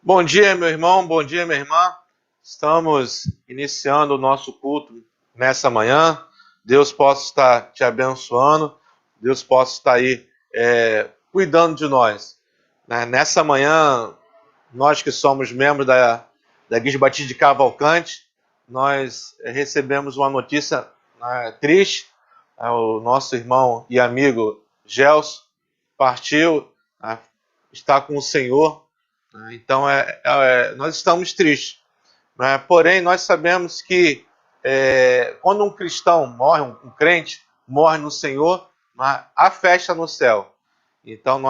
Bom dia, meu irmão, bom dia, minha irmã. Estamos iniciando o nosso culto nessa manhã. Deus possa estar te abençoando, Deus possa estar aí cuidando de nós. Nessa manhã, nós que somos membros da Igreja Batista de Cavalcante, nós recebemos uma notícia triste. O nosso irmão e amigo Gelson partiu, está com o Senhor. Então, nós estamos tristes, né? Porém, nós sabemos que quando um cristão morre, um crente morre no Senhor, há festa no céu. Então,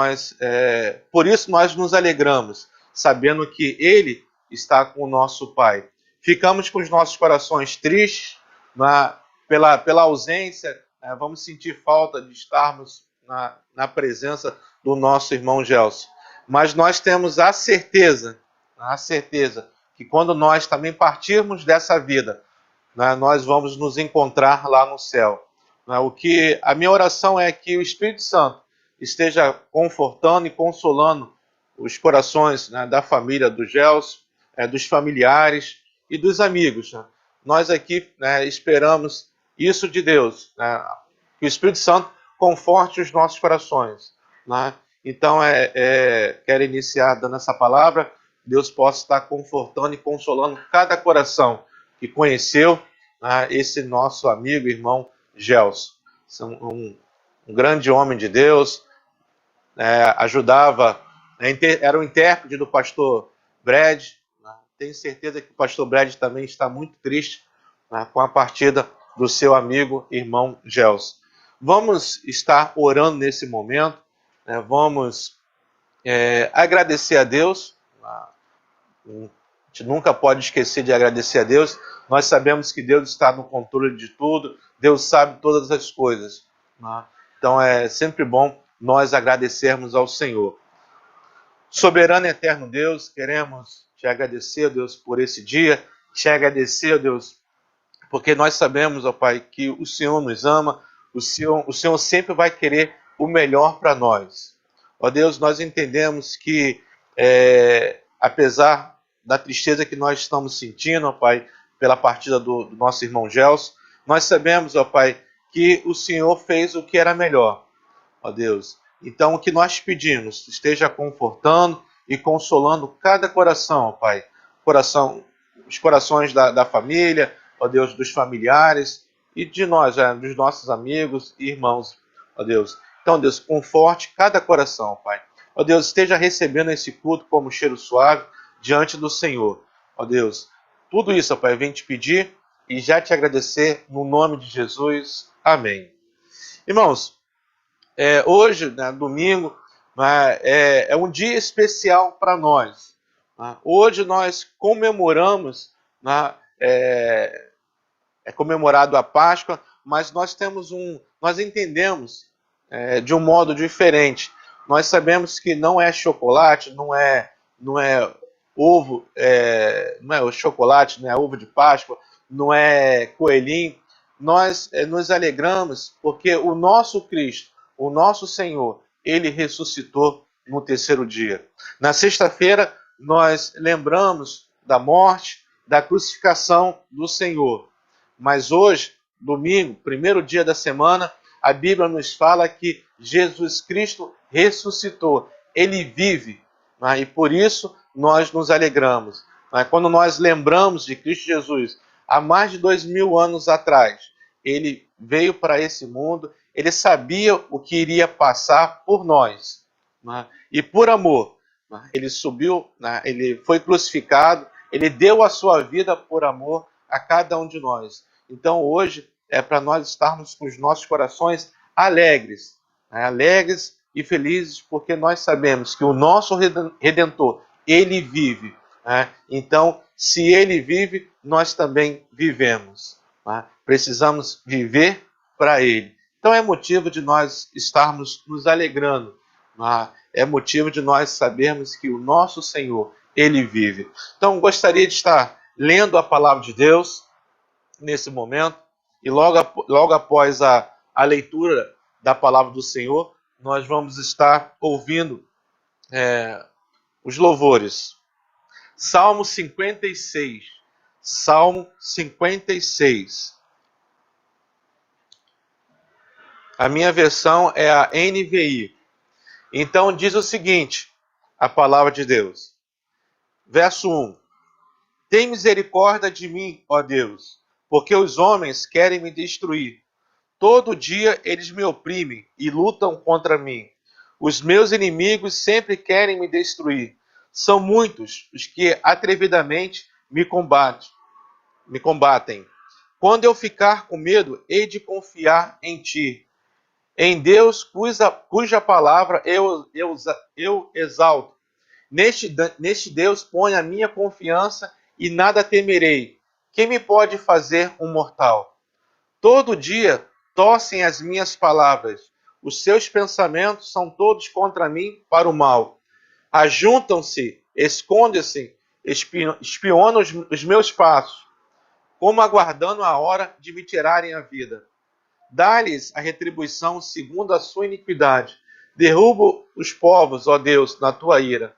por isso nós nos alegramos, sabendo que Ele está com o nosso Pai. Ficamos com os nossos corações tristes, pela ausência, vamos sentir falta de estarmos na presença do nosso irmão Gelson. Mas nós temos a certeza que quando nós também partirmos dessa vida, nós vamos nos encontrar lá no céu. A minha oração é que o Espírito Santo esteja confortando e consolando os corações da família do Gelson, dos familiares e dos amigos. Nós aqui esperamos isso de Deus, que o Espírito Santo conforte os nossos corações. Então, quero iniciar dando essa palavra. Deus possa estar confortando e consolando cada coração que conheceu esse nosso amigo e irmão Gelson. Um grande homem de Deus, ajudava, era o intérprete do pastor Brad. Tenho certeza que o pastor Brad também está muito triste com a partida do seu amigo e irmão Gelson. Vamos estar orando nesse momento, vamos agradecer a Deus. A gente nunca pode esquecer de agradecer a Deus. Nós sabemos que Deus está no controle de tudo, Deus sabe todas as coisas. Então é sempre bom nós agradecermos ao Senhor. Soberano e eterno Deus, queremos te agradecer, Deus, por esse dia, te agradecer, Deus, porque nós sabemos, ó Pai, que o Senhor nos ama, o Senhor sempre vai querer o melhor para nós. Ó Deus, nós entendemos que, apesar da tristeza que nós estamos sentindo, ó Pai, pela partida do nosso irmão Gelson, nós sabemos, ó Pai, que o Senhor fez o que era melhor, ó Deus. Então, o que nós pedimos, esteja confortando e consolando cada coração, ó Pai. Os corações da família, ó Deus, dos familiares e de nós, dos nossos amigos e irmãos, ó Deus. Então, Deus, conforte cada coração, Pai. Ó Deus, esteja recebendo esse culto como cheiro suave diante do Senhor. Ó Deus, tudo isso, ó Pai, eu venho te pedir e já te agradecer no nome de Jesus. Amém. Irmãos, hoje, domingo, é um dia especial para nós. Hoje nós comemoramos, é comemorado a Páscoa, mas nós entendemos de um modo diferente. Nós sabemos que não é chocolate, não é ovo, não é o chocolate, não é ovo de Páscoa, não é coelhinho. Nós nos alegramos porque o nosso Cristo, o nosso Senhor, ele ressuscitou no terceiro dia. Na sexta-feira, nós lembramos da morte, da crucificação do Senhor. Mas hoje, domingo, primeiro dia da semana, a Bíblia nos fala que Jesus Cristo ressuscitou. Ele vive, e por isso nós nos alegramos. Quando nós lembramos de Cristo Jesus, há mais de 2000 anos atrás, ele veio para esse mundo, ele sabia o que iria passar por nós. E por amor, ele subiu, ele foi crucificado, ele deu a sua vida por amor a cada um de nós. Então hoje é para nós estarmos com os nossos corações alegres, alegres e felizes, porque nós sabemos que o nosso Redentor, ele vive. Então, se ele vive, nós também vivemos. Precisamos viver para ele. Então é motivo de nós estarmos nos alegrando. É motivo de nós sabermos que o nosso Senhor, ele vive. Então gostaria de estar lendo a palavra de Deus nesse momento, e logo após a leitura da palavra do Senhor, nós vamos estar ouvindo os louvores. Salmo 56. Salmo 56. A minha versão é a NVI. Então diz o seguinte, a palavra de Deus. Verso 1. Tem misericórdia de mim, ó Deus, porque os homens querem me destruir. Todo dia eles me oprimem e lutam contra mim. Os meus inimigos sempre querem me destruir. São muitos os que atrevidamente me combatem. Quando eu ficar com medo, hei de confiar em ti. Em Deus, cuja palavra eu exalto. Neste Deus ponho a minha confiança e nada temerei. Quem me pode fazer um mortal? Todo dia torcem as minhas palavras. Os seus pensamentos são todos contra mim para o mal. Ajuntam-se, escondem-se, espionam os meus passos, como aguardando a hora de me tirarem a vida. Dá-lhes a retribuição segundo a sua iniquidade. Derrubo os povos, ó Deus, na tua ira.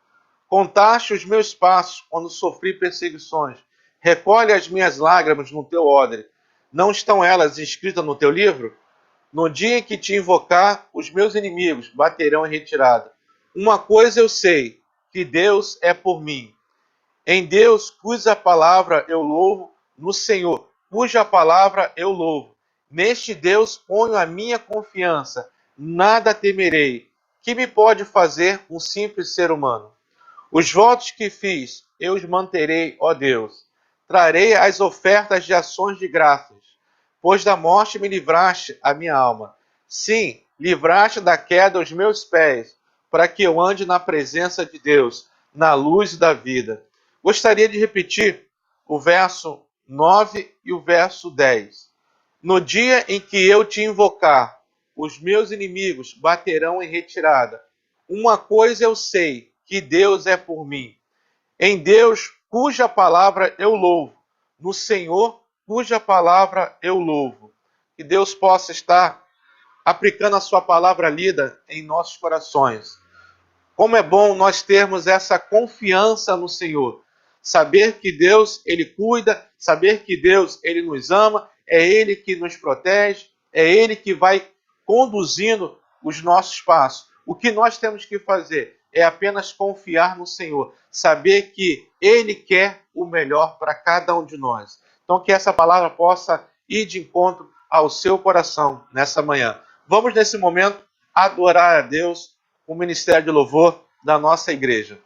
Contaste os meus passos quando sofri perseguições. Recolhe as minhas lágrimas no teu odre. Não estão elas escritas no teu livro? No dia em que te invocar, os meus inimigos baterão em retirada. Uma coisa eu sei, que Deus é por mim. Em Deus, cuja palavra eu louvo, no Senhor, cuja palavra eu louvo. Neste Deus ponho a minha confiança, nada temerei. Que me pode fazer um simples ser humano? Os votos que fiz, eu os manterei, ó Deus. Trarei as ofertas de ações de graças, pois da morte me livraste a minha alma. Sim, livraste da queda os meus pés, para que eu ande na presença de Deus, na luz da vida. Gostaria de repetir o verso 9 e o verso 10. No dia em que eu te invocar, os meus inimigos baterão em retirada. Uma coisa eu sei, que Deus é por mim. Em Deus, cuja palavra eu louvo. No Senhor, cuja palavra eu louvo. Que Deus possa estar aplicando a sua palavra lida em nossos corações. Como é bom nós termos essa confiança no Senhor. Saber que Deus, Ele cuida, saber que Deus, Ele nos ama, é Ele que nos protege, é Ele que vai conduzindo os nossos passos. O que nós temos que fazer é apenas confiar no Senhor, saber que Ele quer o melhor para cada um de nós. Então, que essa palavra possa ir de encontro ao seu coração nessa manhã. Vamos, nesse momento, adorar a Deus, o ministério de louvor da nossa igreja.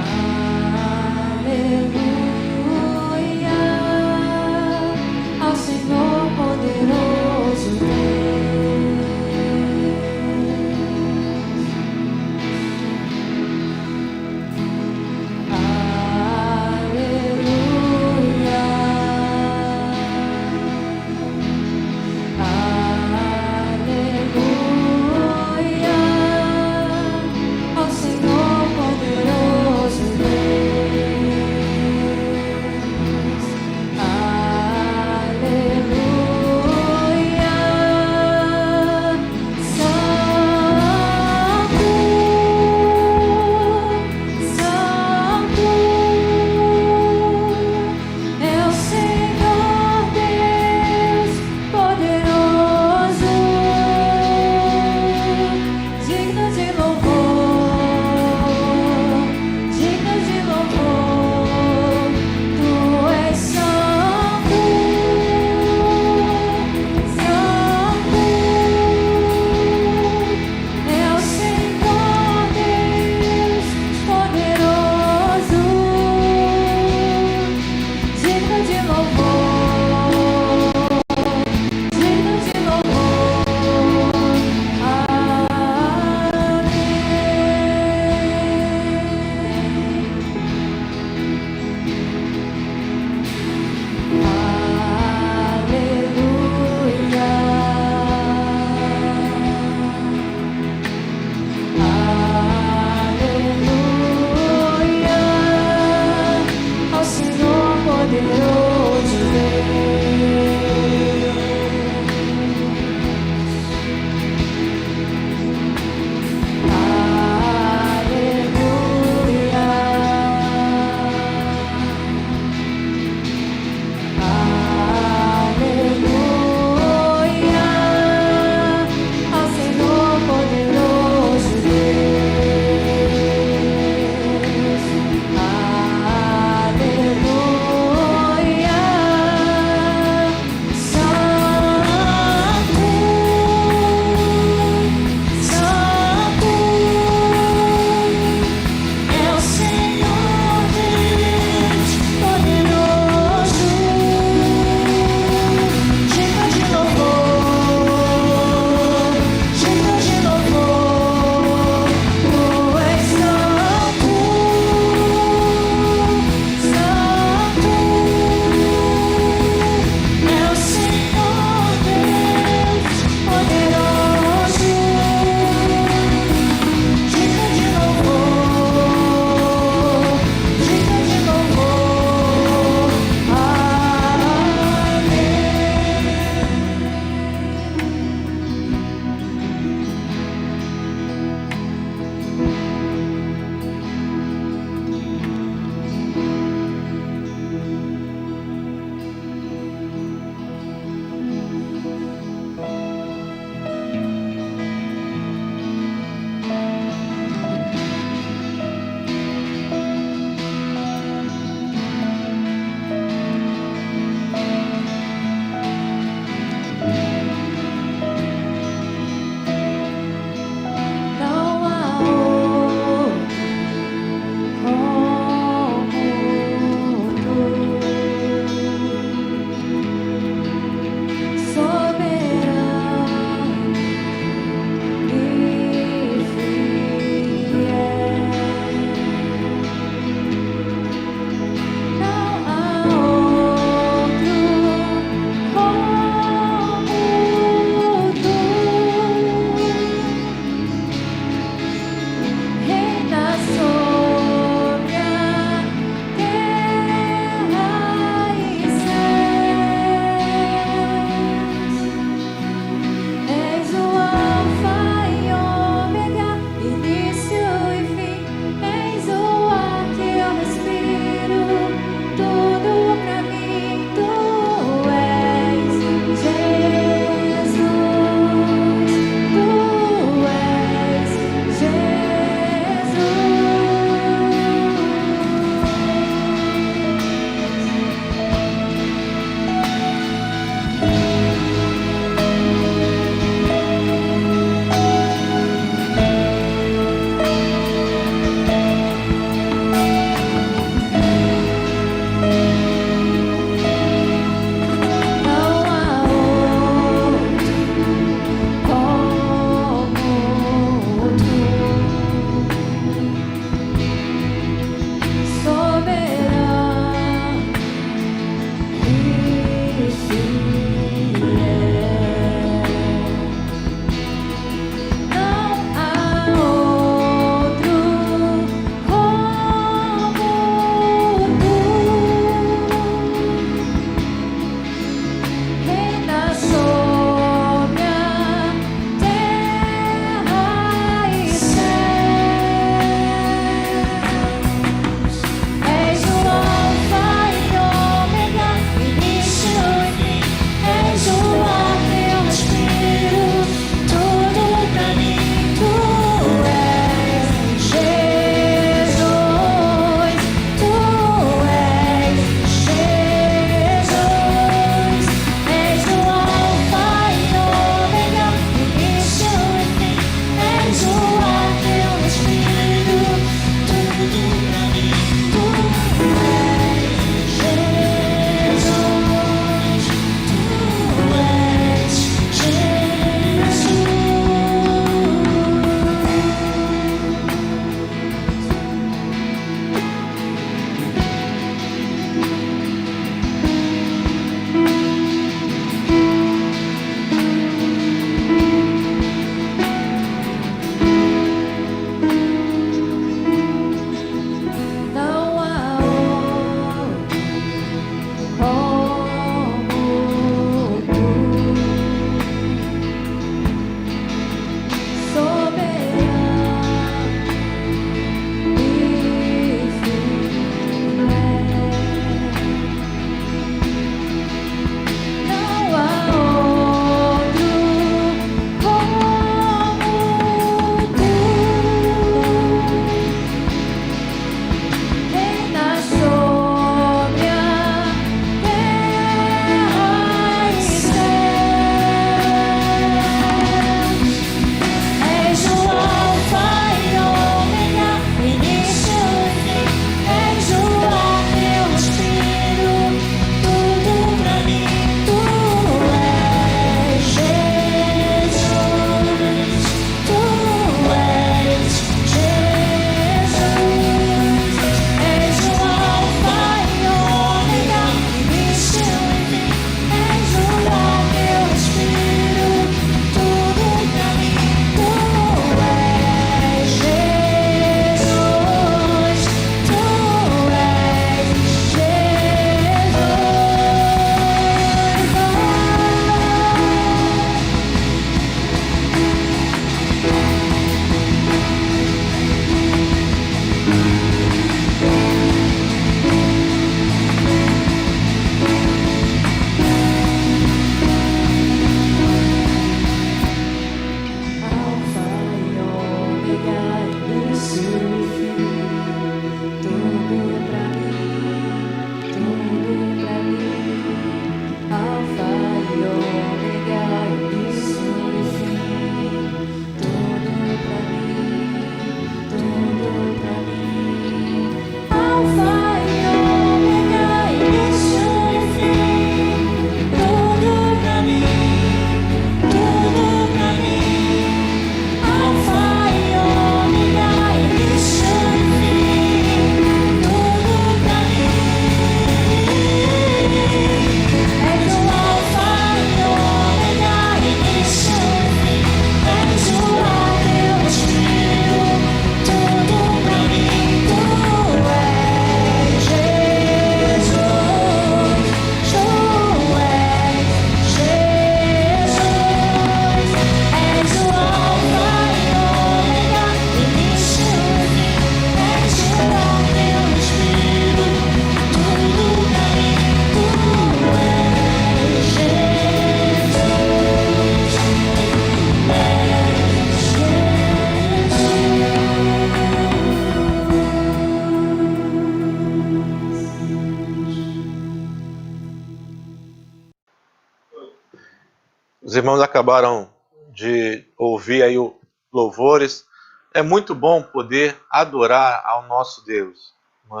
Os irmãos acabaram de ouvir aí o louvores. É muito bom poder adorar ao nosso Deus. Não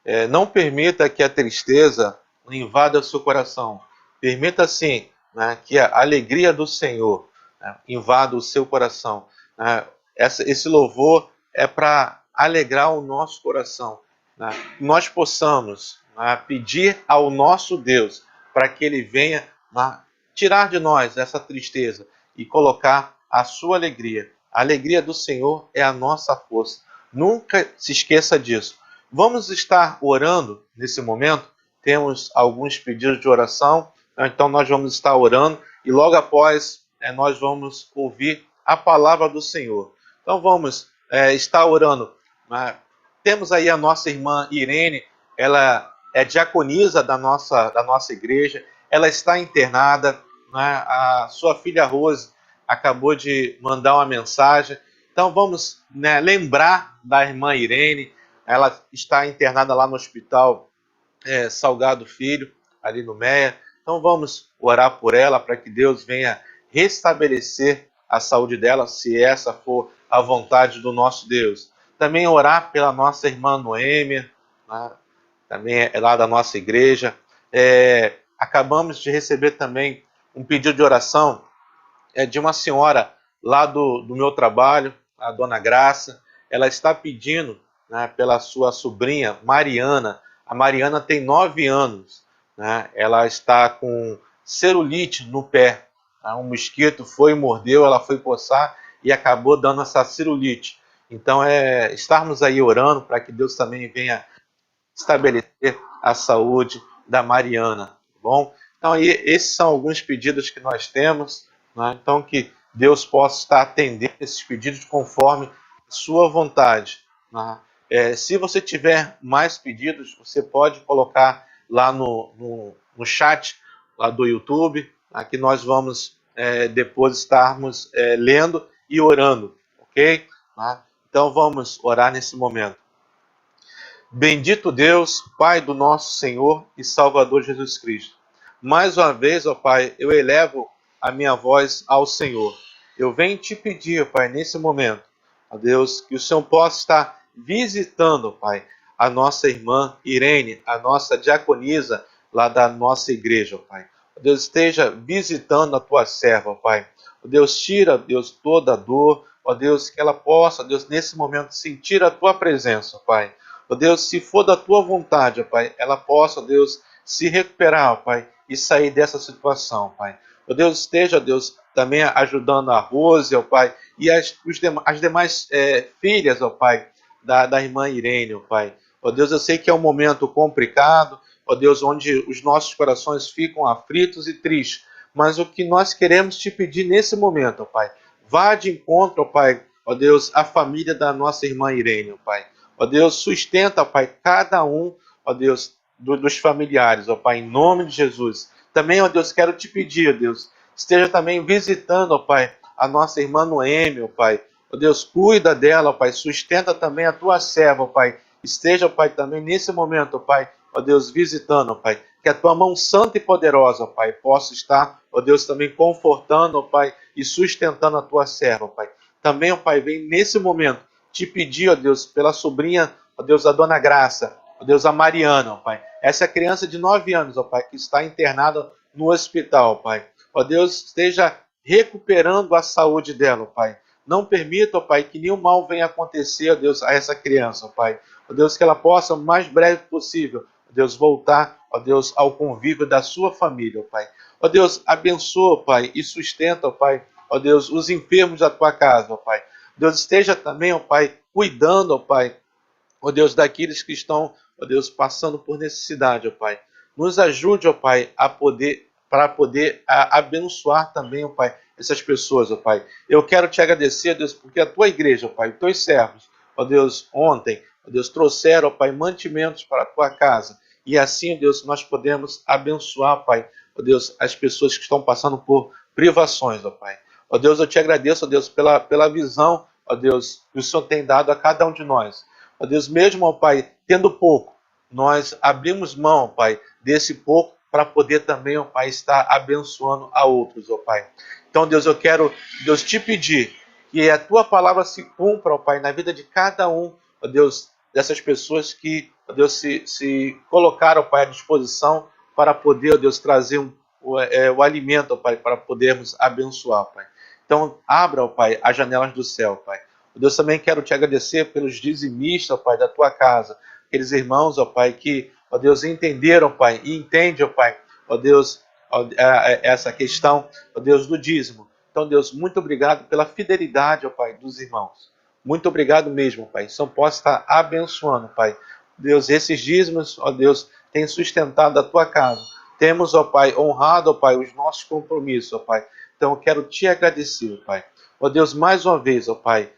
é? Não permita que a tristeza invada o seu coração. Permita, sim, né, que a alegria do Senhor, né, invada o seu coração. Né? Esse louvor é para alegrar o nosso coração. Né? Nós possamos, né, pedir ao nosso Deus para que Ele venha, né, tirar de nós essa tristeza e colocar a sua alegria. A alegria do Senhor é a nossa força. Nunca se esqueça disso. Vamos estar orando nesse momento. Temos alguns pedidos de oração, então nós vamos estar orando e logo após nós vamos ouvir a palavra do Senhor. Então vamos estar orando. Temos aí a nossa irmã Irene, ela é diaconisa da nossa igreja, ela está internada, né? A sua filha Rose acabou de mandar uma mensagem. Então vamos, né, lembrar da irmã Irene. Ela está internada lá no hospital Salgado Filho, ali no Meia. Então vamos orar por ela para que Deus venha restabelecer a saúde dela, se essa for a vontade do nosso Deus. Também orar pela nossa irmã Noêmia, né? Também é lá da nossa igreja. Acabamos de receber também um pedido de oração de uma senhora lá do meu trabalho, a dona Graça. Ela está pedindo, né, pela sua sobrinha Mariana. A Mariana tem 9 anos. Né? Ela está com celulite no pé. Tá? Um mosquito foi, mordeu, ela foi coçar e acabou dando essa celulite. Então, estarmos aí orando para que Deus também venha estabelecer a saúde da Mariana, tá bom? Então, aí, esses são alguns pedidos que nós temos, né? Então, que Deus possa estar atendendo esses pedidos conforme a sua vontade, né? Se você tiver mais pedidos, você pode colocar lá no chat lá do YouTube, tá? Que nós vamos depois estarmos lendo e orando, ok? Tá? Então, vamos orar nesse momento. Bendito Deus, Pai do nosso Senhor e Salvador Jesus Cristo. Mais uma vez, ó Pai, eu elevo a minha voz ao Senhor. Eu venho te pedir, Pai, nesse momento, ó Deus, que o Senhor possa estar visitando, Pai, a nossa irmã Irene, a nossa diaconisa lá da nossa igreja, ó Pai. Ó Deus, esteja visitando a tua serva, ó Pai. Ó Deus, tira, Deus, toda a dor, ó Deus, que ela possa, ó Deus, nesse momento sentir a tua presença, ó Pai. Ó Deus, se for da tua vontade, ó Pai, ela possa, ó Deus, se recuperar, ó Pai, e sair dessa situação, Pai. Ó Deus, esteja, ó Deus, também ajudando a Rose, ó Pai, e as demais filhas, ó Pai, da irmã Irene, ó Pai. Ó Deus, eu sei que é um momento complicado, ó Deus, onde os nossos corações ficam aflitos e tristes, mas o que nós queremos te pedir nesse momento, ó Pai, vá de encontro, ó Pai, ó Deus, a família da nossa irmã Irene, ó Pai. Ó Deus, sustenta, Pai, cada um, ó Deus, dos familiares, ó Pai, em nome de Jesus. Também, ó Deus, quero te pedir, ó Deus, esteja também visitando, ó Pai, a nossa irmã Noêmia, ó Pai. Ó Deus, cuida dela, ó Pai, sustenta também a tua serva, ó Pai. Esteja, ó Pai, também nesse momento, ó Pai, ó Deus, visitando, ó Pai. Que a tua mão santa e poderosa, ó Pai, possa estar, ó Deus, também confortando, ó Pai, e sustentando a tua serva, ó Pai. Também, ó Pai, vem nesse momento te pedir, ó Deus, pela sobrinha, ó Deus, a dona Graça, ó Deus, a Mariana, ó Pai. Essa criança de 9 anos, ó Pai, que está internada no hospital, ó Pai. Ó Deus, esteja recuperando a saúde dela, ó Pai. Não permita, ó Pai, que nenhum mal venha acontecer, ó Deus, a essa criança, ó Pai. Ó Deus, que ela possa, o mais breve possível, ó Deus, voltar, ó Deus, ao convívio da sua família, ó Pai. Ó Deus, abençoa, ó Pai, e sustenta, ó Pai, ó Deus, os enfermos da tua casa, ó Pai. Deus, esteja também, ó Pai, cuidando, ó Pai, ó Deus, daqueles que estão, ó Deus, passando por necessidade, ó Pai. Nos ajude, ó Pai, para poder abençoar também, ó Pai, essas pessoas, ó Pai. Eu quero te agradecer, Deus, porque a tua igreja, ó Pai, os teus servos, ó Deus, ontem, ó Deus, trouxeram, ó Pai, mantimentos para a tua casa. E assim, Deus, nós podemos abençoar, Pai, ó Deus, as pessoas que estão passando por privações, ó Pai. Ó Deus, eu te agradeço, ó Deus, pela visão, ó Deus, que o Senhor tem dado a cada um de nós. Ó Deus, mesmo, ó Pai, tendo pouco, nós abrimos mão, ó Pai, desse pouco para poder também, ó Pai, estar abençoando a outros, ó Pai. Então, Deus, eu quero, Deus, te pedir que a tua palavra se cumpra, ó Pai, na vida de cada um, ó Deus, dessas pessoas que, ó Deus, se colocaram, ó Pai, à disposição para poder, ó Deus, trazer o alimento, ó Pai, para podermos abençoar, Pai. Então, abra, ó Pai, as janelas do céu, Pai. Ó Deus, também quero te agradecer pelos dizimistas, ó Pai, da tua casa, aqueles irmãos, ó Pai, que, ó Deus, entenderam, Pai, e entende, ó Pai, ó Deus, essa questão, ó Deus, do dízimo. Então, Deus, muito obrigado pela fidelidade, ó Pai, dos irmãos. Muito obrigado mesmo, Pai. São posso estar abençoando, Pai. Deus, esses dízimos, ó Deus, têm sustentado a tua casa. Temos, ó Pai, honrado, ó Pai, os nossos compromissos, ó Pai. Então, eu quero te agradecer, Pai. Ó Deus, mais uma vez, ó Pai,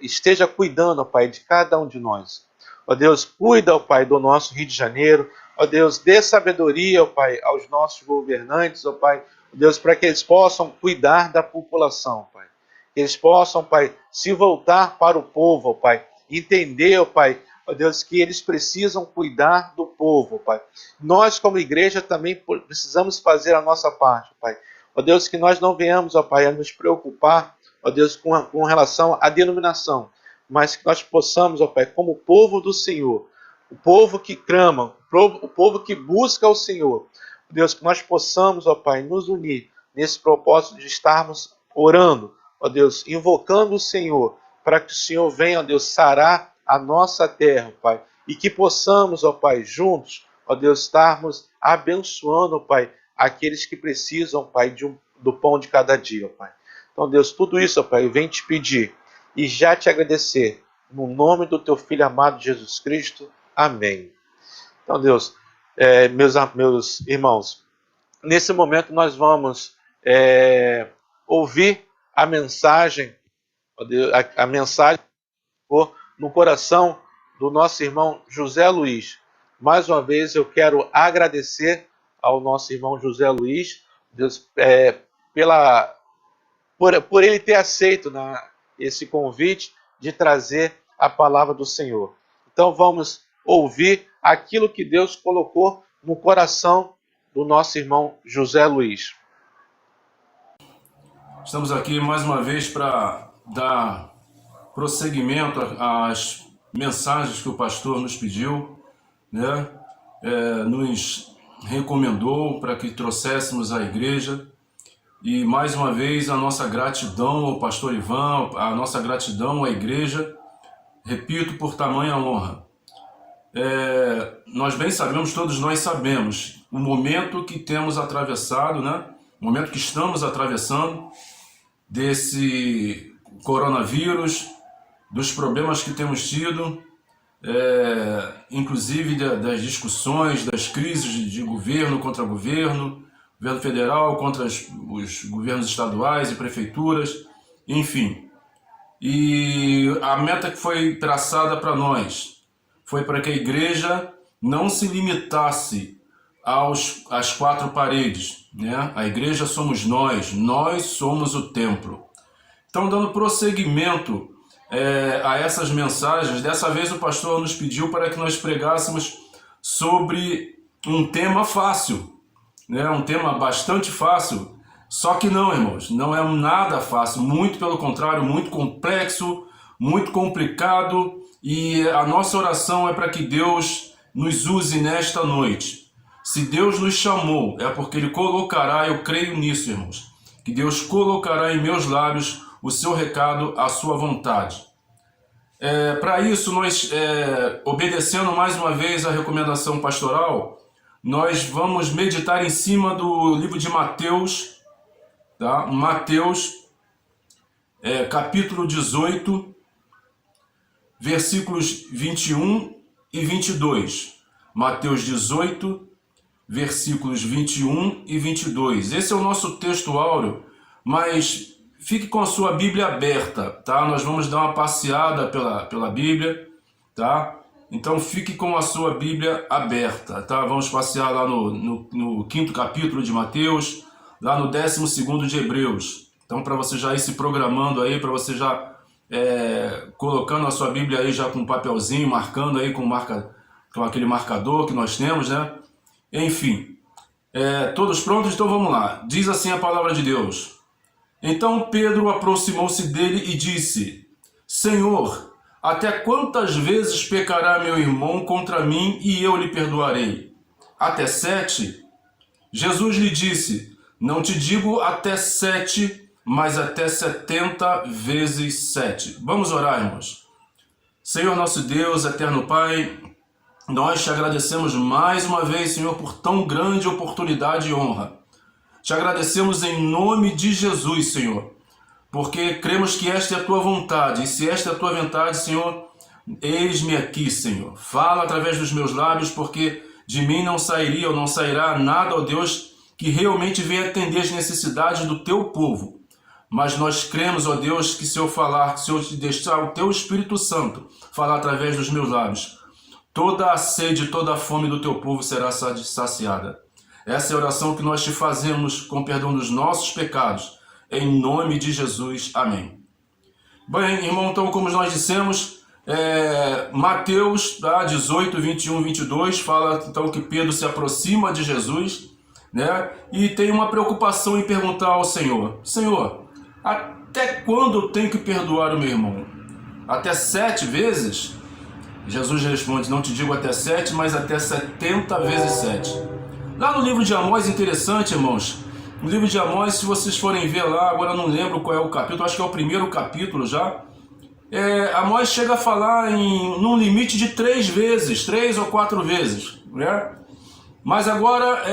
esteja cuidando, ó Pai, de cada um de nós. Ó Deus, cuida, ó Pai, do nosso Rio de Janeiro. Ó Deus, dê sabedoria, ó Pai, aos nossos governantes, ó Pai. Ó Deus, para que eles possam cuidar da população, Pai. Que eles possam, Pai, se voltar para o povo, ó Pai. Entender, ó Pai, ó Deus, que eles precisam cuidar do povo, ó Pai. Nós, como igreja, também precisamos fazer a nossa parte, ó Pai. Ó Deus, que nós não venhamos, ó Pai, a nos preocupar, ó Deus, com relação à denominação, mas que nós possamos, ó Pai, como povo do Senhor, o povo que clama, o povo que busca o Senhor, Deus, que nós possamos, ó Pai, nos unir nesse propósito de estarmos orando, ó Deus, invocando o Senhor, para que o Senhor venha, ó Deus, sarar a nossa terra, Pai, e que possamos, ó Pai, juntos, ó Deus, estarmos abençoando, ó Pai, aqueles que precisam, Pai, do pão de cada dia, ó Pai. Então, Deus, tudo isso, ó Pai, eu venho te pedir e já te agradecer, no nome do teu Filho amado Jesus Cristo. Amém. Então, Deus, meus irmãos, nesse momento nós vamos ouvir a mensagem, ó Deus, a mensagem no coração do nosso irmão José Luiz. Mais uma vez eu quero agradecer ao nosso irmão José Luiz, Deus, por ele ter aceito esse convite de trazer a palavra do Senhor. Então vamos ouvir aquilo que Deus colocou no coração do nosso irmão José Luiz. Estamos aqui mais uma vez para dar prosseguimento às mensagens que o pastor nos pediu, né? Nos recomendou para que trouxéssemos à igreja. E mais uma vez a nossa gratidão ao pastor Ivan, a nossa gratidão à igreja, repito, por tamanha honra. Nós bem sabemos, todos nós sabemos, o momento que temos atravessado, né? O momento que estamos atravessando desse coronavírus, dos problemas que temos tido, inclusive das discussões, das crises de governo contra governo federal contra os governos estaduais e prefeituras, enfim. E a meta que foi traçada para nós foi para que a igreja não se limitasse às quatro paredes, né? A igreja somos nós somos o templo. Então, dando prosseguimento a essas mensagens, dessa vez o pastor nos pediu para que nós pregássemos sobre um tema fácil, né? Um tema bastante fácil, só que não, irmãos, não é nada fácil, muito pelo contrário, muito complexo, muito complicado, e a nossa oração é para que Deus nos use nesta noite. Se Deus nos chamou, é porque Ele colocará, eu creio nisso, irmãos, que Deus colocará em meus lábios o seu recado, a sua vontade. Para isso, nós, obedecendo mais uma vez a recomendação pastoral, nós vamos meditar em cima do livro de Mateus, tá? Mateus, capítulo 18, versículos 21 e 22. Mateus 18, versículos 21 e 22. Esse é o nosso texto áureo, mas fique com a sua Bíblia aberta, tá? Nós vamos dar uma passeada pela Bíblia, tá? Então fique com a sua Bíblia aberta, tá? Vamos passear lá no 5º capítulo de Mateus, lá no 12º de Hebreus. Então, para você já ir se programando aí, para você já colocando a sua Bíblia aí já com um papelzinho, marcando aí com aquele marcador que nós temos, né? Enfim, Todos prontos? Então vamos lá. Diz assim a palavra de Deus. Então Pedro aproximou-se dele e disse: Senhor, até quantas vezes pecará meu irmão contra mim e eu lhe perdoarei? Até 7? Jesus lhe disse: Não te digo até 7, mas até 70 vezes 7. Vamos orar, irmãos. Senhor nosso Deus, eterno Pai, nós te agradecemos mais uma vez, Senhor, por tão grande oportunidade e honra. Te agradecemos em nome de Jesus, Senhor, porque cremos que esta é a Tua vontade, e se esta é a Tua vontade, Senhor, eis-me aqui, Senhor. Fala através dos meus lábios, porque de mim não sairia ou não sairá nada, ó Deus, que realmente venha atender as necessidades do Teu povo. Mas nós cremos, ó Deus, que se eu falar, se eu te deixar o Teu Espírito Santo falar através dos meus lábios, toda a sede, toda a fome do Teu povo será saciada. Essa é a oração que nós te fazemos com perdão dos nossos pecados, em nome de Jesus. Amém. Bem, irmão, então, como nós dissemos, Mateus 18, 21, 22, fala então que Pedro se aproxima de Jesus, né? E tem uma preocupação em perguntar ao Senhor: Senhor, até quando eu tenho que perdoar o meu irmão? Até 7 vezes? Jesus responde: não te digo até 7, mas até 70 vezes 7. Lá no livro de Amós, interessante, irmãos, no livro de Amós, se vocês forem ver lá, agora eu não lembro qual é o capítulo, acho que é o primeiro capítulo já, Amós chega a falar num limite de 3 vezes, 3 ou 4 vezes, né? Mas agora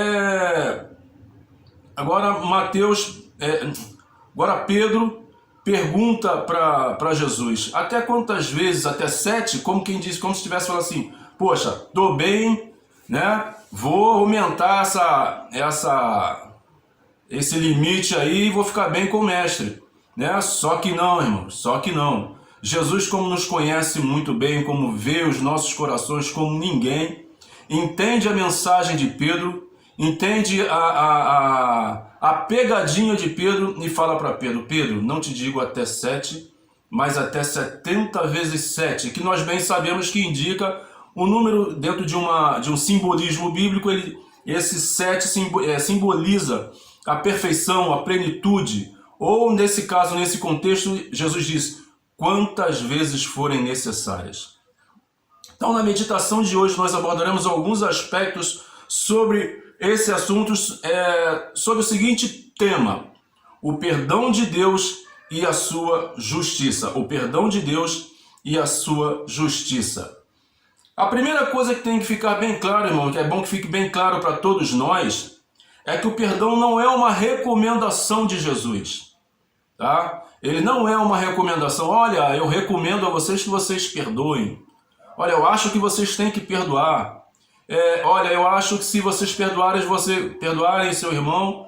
Pedro pergunta para Jesus: até quantas vezes? Até 7? Como quem diz, como se estivesse falando assim: poxa, tô bem, né? Vou aumentar esse limite aí e vou ficar bem com o mestre, né? Só que não, irmão, só que não. Jesus, como nos conhece muito bem, como vê os nossos corações como ninguém, entende a mensagem de Pedro, entende a pegadinha de Pedro e fala para Pedro: Pedro, não te digo até 7, mas até 70 vezes 7, que nós bem sabemos que indica o número dentro de um simbolismo bíblico. Esse 7 simboliza a perfeição, a plenitude, ou nesse caso, nesse contexto, Jesus diz: quantas vezes forem necessárias. Então, na meditação de hoje, nós abordaremos alguns aspectos sobre esse assunto, sobre o seguinte tema: o perdão de Deus e a sua justiça. O perdão de Deus e a sua justiça. A primeira coisa que tem que ficar bem claro, irmão, que é bom que fique bem claro para todos nós, é que o perdão não é uma recomendação de Jesus, tá? Ele não é uma recomendação: olha, eu recomendo a vocês que vocês perdoem. Olha, eu acho que vocês têm que perdoar. Olha, eu acho que se vocês perdoarem seu irmão,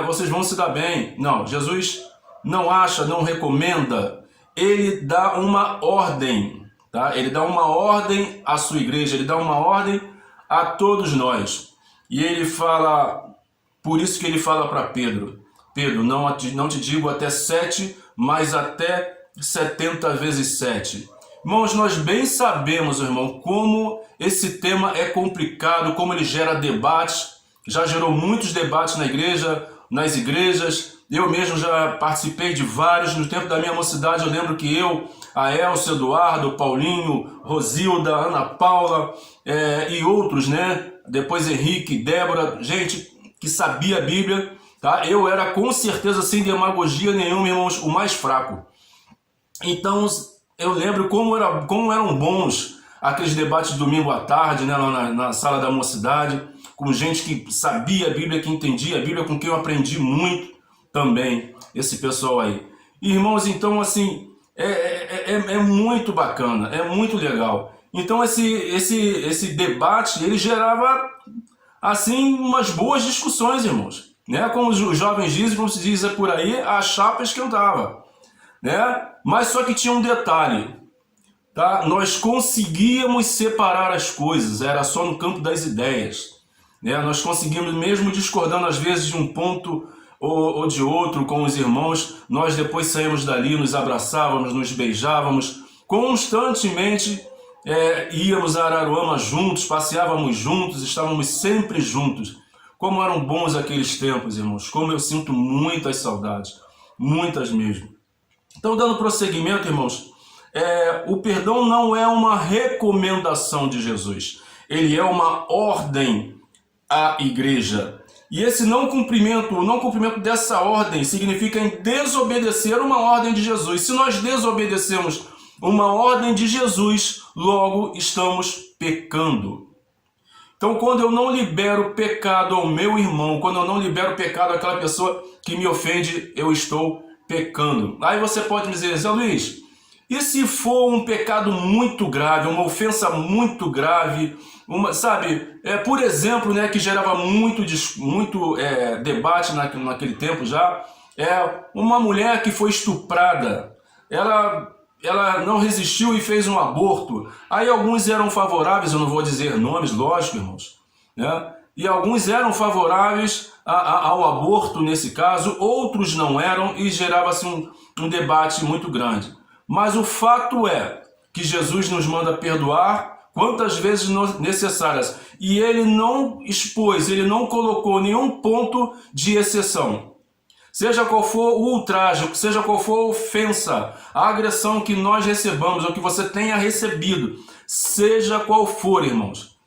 vocês vão se dar bem. Não, Jesus não acha, não recomenda. Ele dá uma ordem, tá? Ele dá uma ordem à sua igreja, ele dá uma ordem a todos nós. E ele fala, por isso que ele fala para Pedro: Pedro, não te digo até 7, mas até 70 vezes 7. Irmãos, nós bem sabemos, irmão, como esse tema é complicado, como ele gera debates, já gerou muitos debates nas igrejas. Eu mesmo já participei de vários. No tempo da minha mocidade, eu lembro que eu, a Elcio, Eduardo, Paulinho, Rosilda, Ana Paula e outros, né? Depois Henrique, Débora, gente que sabia a Bíblia, tá? Eu era com certeza, sem demagogia nenhuma, irmãos, o mais fraco. Então, eu lembro como eram bons aqueles debates de domingo à tarde, né, lá na sala da mocidade, com gente que sabia a Bíblia, que entendia a Bíblia, com quem eu aprendi muito também, esse pessoal aí. E, irmãos, então, assim, é muito bacana, é muito legal. Então, esse debate, ele gerava, assim, umas boas discussões, irmãos. Né? Como os jovens dizem, como se diz por aí, a chapa esquentava. Né? Mas só que tinha um detalhe, tá? Nós conseguíamos separar as coisas, era só no campo das ideias, né? Nós conseguimos, mesmo discordando às vezes de um ponto ou de outro com os irmãos, nós depois saímos dali, nos abraçávamos, nos beijávamos, constantemente íamos a Araruama juntos, passeávamos juntos, estávamos sempre juntos, Como eram bons aqueles tempos, irmãos. Como eu sinto muitas saudades. Muitas mesmo. Então, dando prosseguimento, irmãos, o perdão não é uma recomendação de Jesus. Ele é uma ordem à igreja. E esse o não cumprimento dessa ordem significa em desobedecer uma ordem de Jesus. Se nós desobedecemos uma ordem de Jesus, logo estamos pecando. Então, quando eu não libero pecado ao meu irmão, quando eu não libero pecado àquela pessoa que me ofende, eu estou pecando. Aí você pode me dizer, Zé Luiz, e se for um pecado muito grave, uma ofensa muito grave, por exemplo, né, que gerava muito debate naquele tempo já, uma mulher que foi estuprada, ela não resistiu e fez um aborto. Aí alguns eram favoráveis, eu não vou dizer nomes, lógico, irmãos, né? E alguns eram favoráveis ao aborto nesse caso, outros não eram e gerava-se um debate muito grande. Mas o fato é que Jesus nos manda perdoar quantas vezes necessárias. E ele não expôs, ele não colocou nenhum ponto de exceção. Seja qual for o ultraje, seja qual for a ofensa, a agressão que nós recebamos, ou que você tenha recebido, seja qual for, irmãos,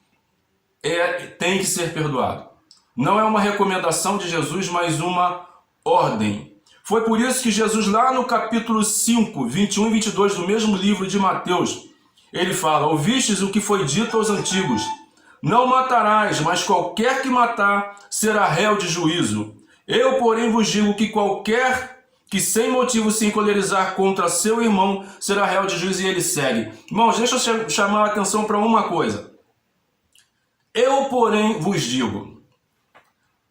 tem que ser perdoado. Não é uma recomendação de Jesus, mas uma ordem. Foi por isso que Jesus, lá no capítulo 5, 21 e 22 do mesmo livro de Mateus, ele fala, ouvistes o que foi dito aos antigos, não matarás, mas qualquer que matar será réu de juízo. Eu, porém, vos digo que qualquer que sem motivo se encolerizar contra seu irmão será réu de juízo, e ele segue. Irmãos, deixa eu chamar a atenção para uma coisa. Eu, porém, vos digo.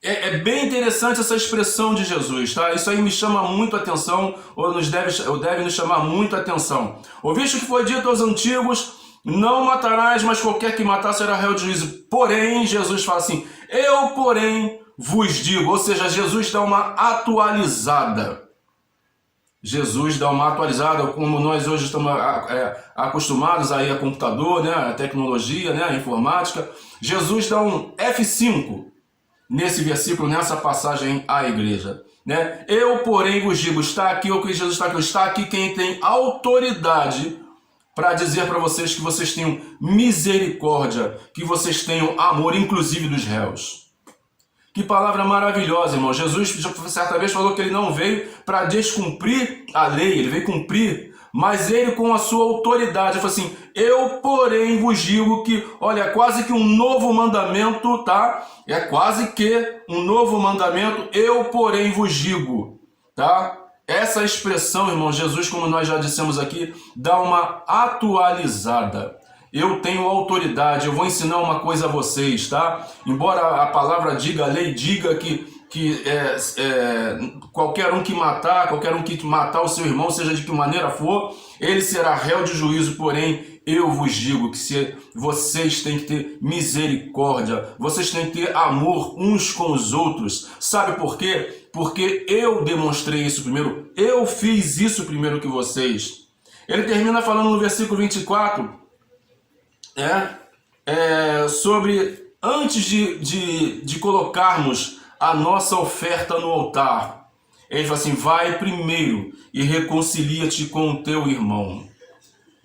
É bem interessante essa expressão de Jesus, tá? Isso aí me chama muito a atenção, ou deve nos chamar muito a atenção. Ouviste o que foi dito aos antigos, não matarás, mas qualquer que matar será réu de juízo. Porém, Jesus fala assim, eu, porém, vos digo, ou seja, Jesus dá uma atualizada. Jesus dá uma atualizada, como nós hoje estamos acostumados aí a computador, né, a tecnologia, né, a informática. Jesus dá um F5 nesse versículo, nessa passagem à igreja. Né? Eu, porém, vos digo, está aqui o que Jesus está aqui quem tem autoridade para dizer para vocês que vocês tenham misericórdia, que vocês tenham amor, inclusive dos réus. Que palavra maravilhosa, irmão. Jesus, certa vez, falou que ele não veio para descumprir a lei, ele veio cumprir, mas ele com a sua autoridade, falou assim, eu, porém, vos digo que, olha, é quase que um novo mandamento, tá? É quase que um novo mandamento, eu, porém, vos digo, tá? Essa expressão, irmão, Jesus, como nós já dissemos aqui, dá uma atualizada. Eu tenho autoridade, eu vou ensinar uma coisa a vocês, tá? Embora a palavra diga, a lei diga que qualquer um que matar o seu irmão, seja de que maneira for, ele será réu de juízo, porém, eu vos digo que vocês têm que ter misericórdia, vocês têm que ter amor uns com os outros. Sabe por quê? Porque eu demonstrei isso primeiro, eu fiz isso primeiro que vocês. Ele termina falando no versículo 24, sobre antes de colocarmos a nossa oferta no altar, ele fala assim, vai primeiro e reconcilia-te com o teu irmão.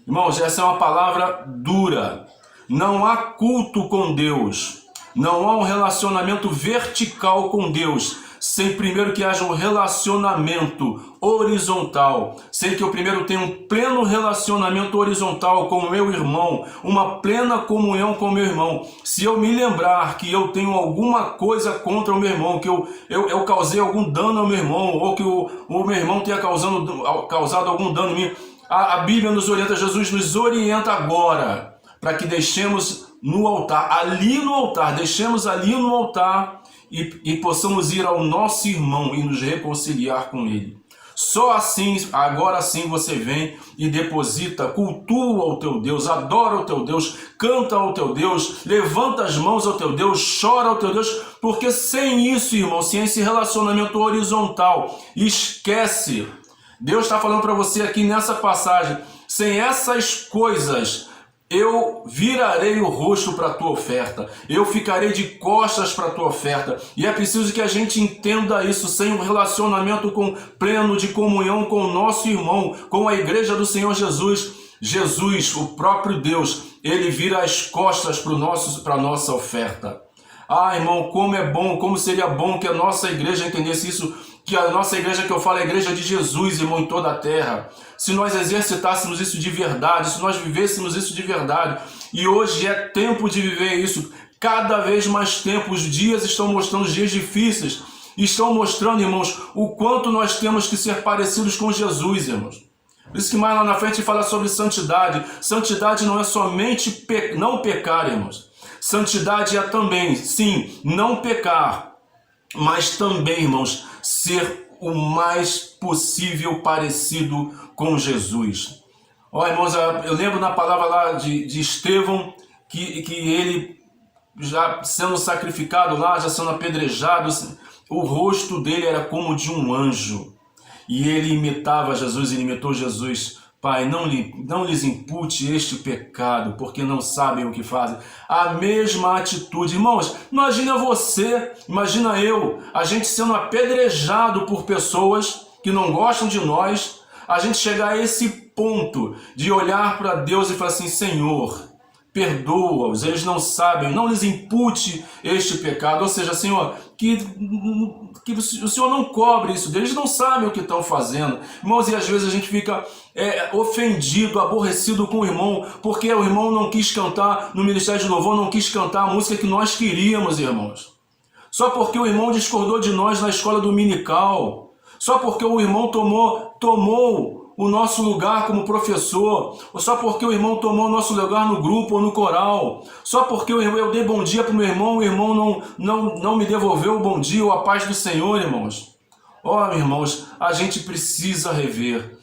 Irmãos, essa é uma palavra dura. Não há culto com Deus, não há um relacionamento vertical com Deus, sem primeiro que haja um relacionamento horizontal, sem que eu primeiro tenha um pleno relacionamento horizontal com o meu irmão, uma plena comunhão com o meu irmão. Se eu me lembrar que eu tenho alguma coisa contra o meu irmão, que eu causei algum dano ao meu irmão, ou que o meu irmão tenha causado algum dano em mim, a Bíblia nos orienta, Jesus nos orienta agora, para que deixemos no altar, deixemos ali no altar, e possamos ir ao nosso irmão e nos reconciliar com ele. Só assim, agora sim você vem e deposita, cultua ao teu Deus, adora ao teu Deus, canta ao teu Deus, levanta as mãos ao teu Deus, chora ao teu Deus, porque sem isso, irmão, sem esse relacionamento horizontal, esquece. Deus está falando para você aqui nessa passagem, sem essas coisas, eu virarei o rosto para a tua oferta, eu ficarei de costas para a tua oferta. E é preciso que a gente entenda isso, sem um relacionamento pleno de comunhão com o nosso irmão, com a igreja do Senhor Jesus. Jesus, o próprio Deus, ele vira as costas para a nossa oferta. Ah, irmão, como é bom, como seria bom que a nossa igreja entendesse isso, que a nossa igreja que eu falo é a igreja de Jesus, irmão, em toda a terra. Se nós exercitássemos isso de verdade, se nós vivêssemos isso de verdade, e hoje é tempo de viver isso, cada vez mais tempo, os dias estão mostrando os dias difíceis, estão mostrando, irmãos, o quanto nós temos que ser parecidos com Jesus, irmãos. Por isso que mais lá na frente fala sobre santidade. Santidade não é somente não pecar, irmãos. Santidade é também, sim, não pecar, mas também, irmãos, ser o mais possível parecido com Jesus. Ó, irmãos, eu lembro na palavra lá de Estevão, que ele já sendo sacrificado lá, já sendo apedrejado, o rosto dele era como de um anjo. E ele imitava Jesus, ele imitou Jesus. Pai, não lhes impute este pecado, porque não sabem o que fazem. A mesma atitude. Irmãos, imagina você, imagina eu, a gente sendo apedrejado por pessoas que não gostam de nós, a gente chegar a esse ponto de olhar para Deus e falar assim: Senhor, perdoa-os, eles não sabem, não lhes impute este pecado. Ou seja, Senhor, que o Senhor não cobre isso deles, não sabem o que estão fazendo. Irmãos, e às vezes a gente fica ofendido, aborrecido com o irmão, porque o irmão não quis cantar no ministério de louvor, não quis cantar a música que nós queríamos, irmãos. Só porque o irmão discordou de nós na escola dominical, só porque o irmão tomou o nosso lugar como professor, ou só porque o irmão tomou o nosso lugar no grupo ou no coral, só porque eu dei bom dia para o meu irmão, o irmão não me devolveu o bom dia ou a paz do Senhor, irmãos. Ó, irmãos, a gente precisa rever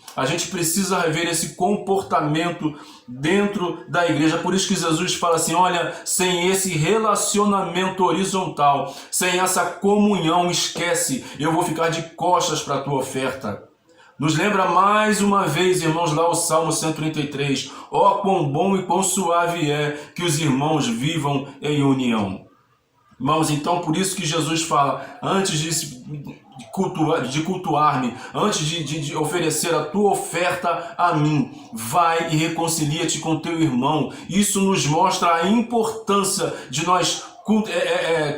esse comportamento dentro da igreja. Por isso que Jesus fala assim: olha, sem esse relacionamento horizontal, sem essa comunhão, esquece, eu vou ficar de costas para a tua oferta. Nos lembra mais uma vez, irmãos, lá o Salmo 133. Ó, quão bom e quão suave é que os irmãos vivam em união. Irmãos, então por isso que Jesus fala, antes de cultuar-me, antes de oferecer a tua oferta a mim, vai e reconcilia-te com teu irmão. Isso nos mostra a importância de nós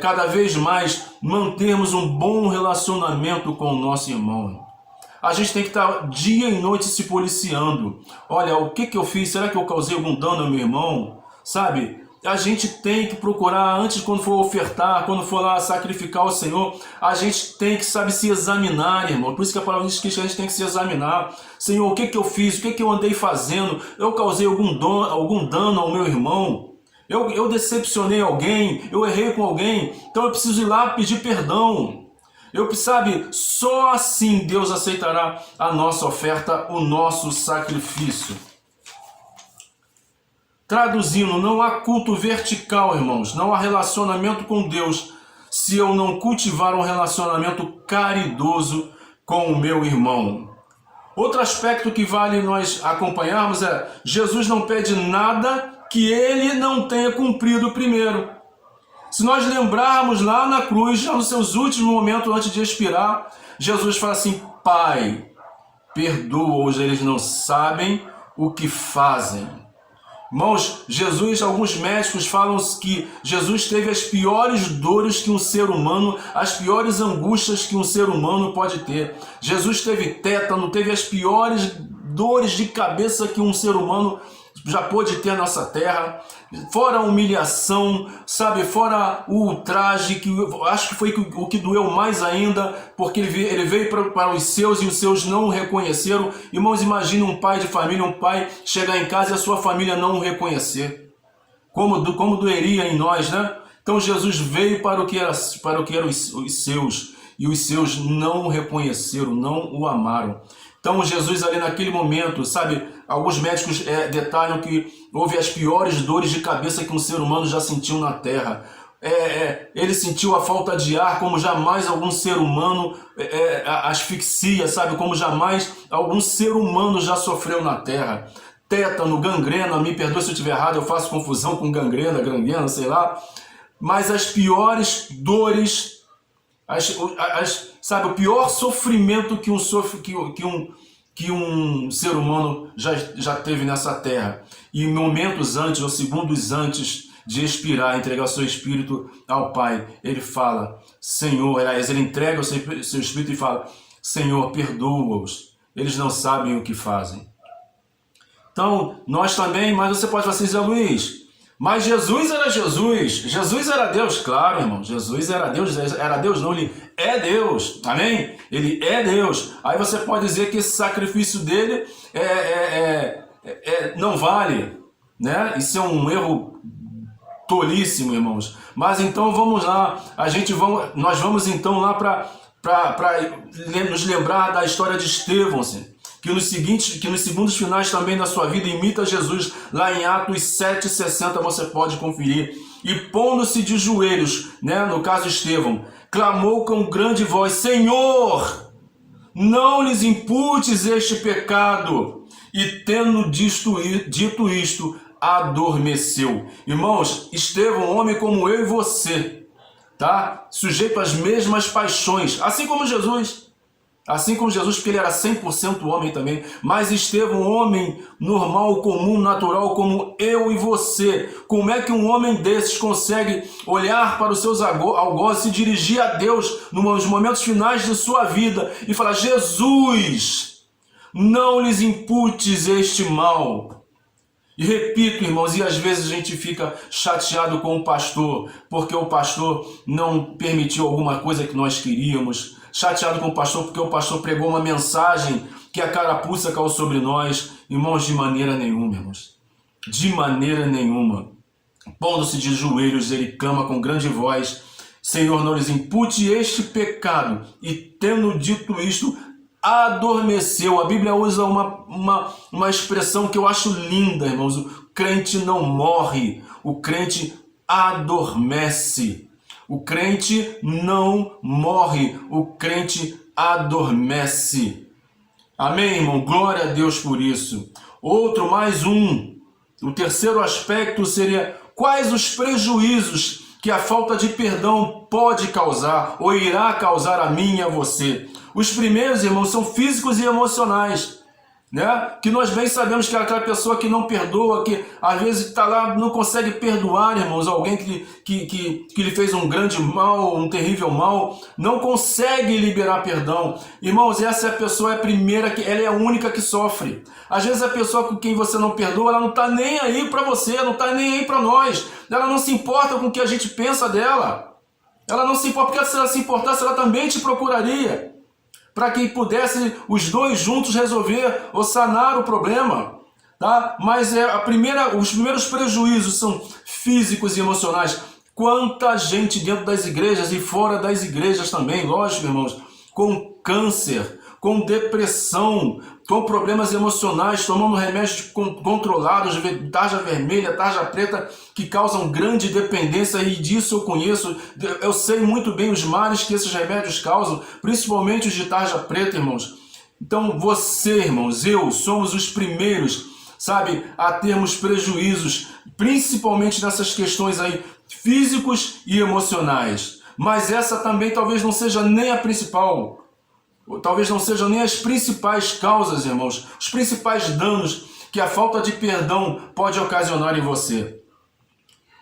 cada vez mais mantermos um bom relacionamento com o nosso irmão. A gente tem que estar dia e noite se policiando. Olha, o que eu fiz? Será que eu causei algum dano ao meu irmão? Sabe? A gente tem que procurar, antes, quando for ofertar, quando for lá sacrificar ao Senhor, a gente tem que, sabe, se examinar, irmão. Por isso que a palavra diz que a gente tem que se examinar. Senhor, o que eu fiz? O que eu andei fazendo? Eu causei algum dano ao meu irmão? Eu decepcionei alguém? Eu errei com alguém? Então eu preciso ir lá pedir perdão. Só assim Deus aceitará a nossa oferta, o nosso sacrifício. Traduzindo, não há culto vertical, irmãos, não há relacionamento com Deus se eu não cultivar um relacionamento caridoso com o meu irmão. Outro aspecto que vale nós acompanharmos é: Jesus não pede nada que ele não tenha cumprido primeiro. Se nós lembrarmos lá na cruz, já nos seus últimos momentos antes de expirar, Jesus fala assim: Pai, perdoa-os, eles não sabem o que fazem. Irmãos, alguns médicos falam que Jesus teve as piores dores que um ser humano, as piores angústias que um ser humano pode ter. Jesus teve tétano, teve as piores dores de cabeça que um ser humano já pôde ter nessa terra, fora a humilhação, sabe, fora o ultraje, que acho que foi o que doeu mais ainda, porque ele veio para os seus e os seus não o reconheceram. Irmãos, imagine um pai de família, um pai chegar em casa e a sua família não o reconhecer. Como doeria em nós, né? Então Jesus veio para o que eram os seus, e os seus não o reconheceram, não o amaram. Então Jesus ali naquele momento, sabe, alguns médicos detalham que houve as piores dores de cabeça que um ser humano já sentiu na terra. Ele sentiu a falta de ar como jamais algum ser humano asfixia, sabe, como jamais algum ser humano já sofreu na terra. tétano, gangrena, me perdoe se eu estiver errado, eu faço confusão com gangrena, sei lá, mas as piores dores, sabe, o pior sofrimento que um ser humano já teve nessa terra. E momentos antes, ou segundos antes de expirar, entregar o seu espírito ao Pai, ele fala, Senhor, ele entrega o seu espírito e fala, Senhor, perdoa-os, eles não sabem o que fazem. Então, nós também, mas você pode falar assim, Zé Luiz, mas Jesus era Jesus, Jesus era Deus, claro, irmão, Jesus era Deus não, ele é Deus, amém? Ele é Deus. Aí você pode dizer que esse sacrifício dele não vale, né? Isso é um erro tolíssimo, irmãos. Mas então vamos lá, nós vamos então lá para nos lembrar da história de Estevão, que nos segundos finais também da sua vida imita Jesus, lá em Atos 7,60 você pode conferir. E pondo-se de joelhos, né, no caso Estevão, clamou com grande voz, Senhor, não lhes imputes este pecado. E tendo dito isto, adormeceu. Irmãos, Estevão, homem como eu e você, tá? Sujeito às mesmas paixões, assim como Jesus, porque ele era 100% homem também, mas Estevão, homem normal, comum, natural, como eu e você. Como é que um homem desses consegue olhar para os seus algozes, se dirigir a Deus nos momentos finais de sua vida e falar, Jesus, não lhes imputes este mal. E repito, irmãos, e às vezes a gente fica chateado com o pastor, porque o pastor não permitiu alguma coisa que nós queríamos, chateado com o pastor porque o pastor pregou uma mensagem que a carapuça caiu sobre nós. Irmãos, de maneira nenhuma, irmãos, de maneira nenhuma. Pondo-se de joelhos, ele clama com grande voz, Senhor, não lhes impute este pecado. E tendo dito isto, adormeceu. A Bíblia usa uma expressão que eu acho linda, irmãos. O crente não morre, o crente adormece. O crente não morre, o crente adormece. Amém, irmão? Glória a Deus por isso. Mais um. O terceiro aspecto seria quais os prejuízos que a falta de perdão pode causar ou irá causar a mim e a você. Os primeiros, irmãos, são físicos e emocionais, né? Que nós bem sabemos que é aquela pessoa que não perdoa, que às vezes está lá, não consegue perdoar, irmãos, alguém que lhe fez um grande mal, um terrível mal, não consegue liberar perdão. Irmãos, essa pessoa é a primeira, ela é a única que sofre. Às vezes a pessoa com quem você não perdoa, ela não está nem aí para você, não está nem aí para nós, ela não se importa com o que a gente pensa dela, ela não se importa, porque se ela se importasse, ela também te procuraria, para que pudesse os dois juntos resolver ou sanar o problema, tá? Mas os primeiros prejuízos são físicos e emocionais. Quanta gente dentro das igrejas e fora das igrejas também, lógico, irmãos, com câncer, com depressão, com problemas emocionais, tomando remédios controlados, tarja vermelha, tarja preta, que causam grande dependência, e disso eu conheço, eu sei muito bem os males que esses remédios causam, principalmente os de tarja preta, irmãos. Então você, irmãos, somos os primeiros, sabe, a termos prejuízos, principalmente nessas questões aí, físicos e emocionais. Mas essa também talvez não seja nem a principal, talvez não sejam nem as principais causas, irmãos, os principais danos que a falta de perdão pode ocasionar em você.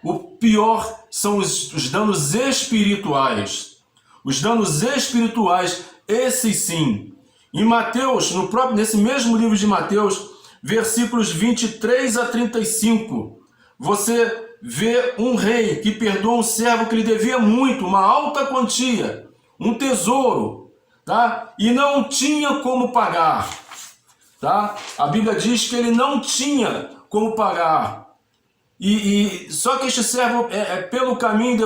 O pior são os danos espirituais. Os danos espirituais, esses sim. Em Mateus, nesse mesmo livro de Mateus, versículos 23 a 35, você vê um rei que perdoa um servo que lhe devia muito, uma alta quantia, um tesouro, tá? E não tinha como pagar, tá? A Bíblia diz que ele não tinha como pagar. Só que este servo, pelo caminho,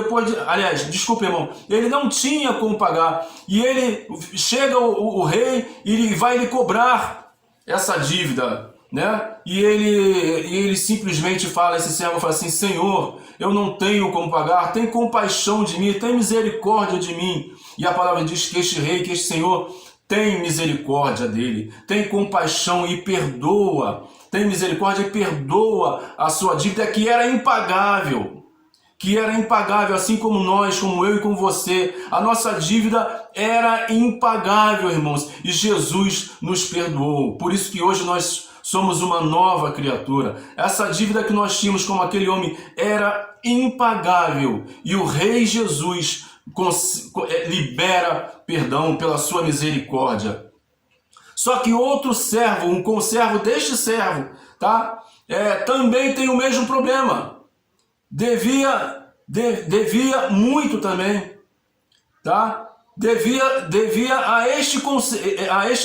desculpa, irmão, ele não tinha como pagar. E ele chega o rei e vai lhe cobrar essa dívida, né? E ele simplesmente fala, esse servo fala assim: Senhor, eu não tenho como pagar, tem compaixão de mim, tem misericórdia de mim. E a palavra diz que este rei, que este senhor, tem misericórdia dele, tem compaixão e perdoa, tem misericórdia e perdoa a sua dívida que era impagável, assim como nós, como eu e como você. A nossa dívida era impagável, irmãos, e Jesus nos perdoou. Por isso que hoje nós somos uma nova criatura. Essa dívida que nós tínhamos como aquele homem era impagável, e o Rei Jesus libera perdão pela sua misericórdia. Só que outro servo, um conservo deste servo, tá? Também tem o mesmo problema. Devia muito também, tá? Devia a este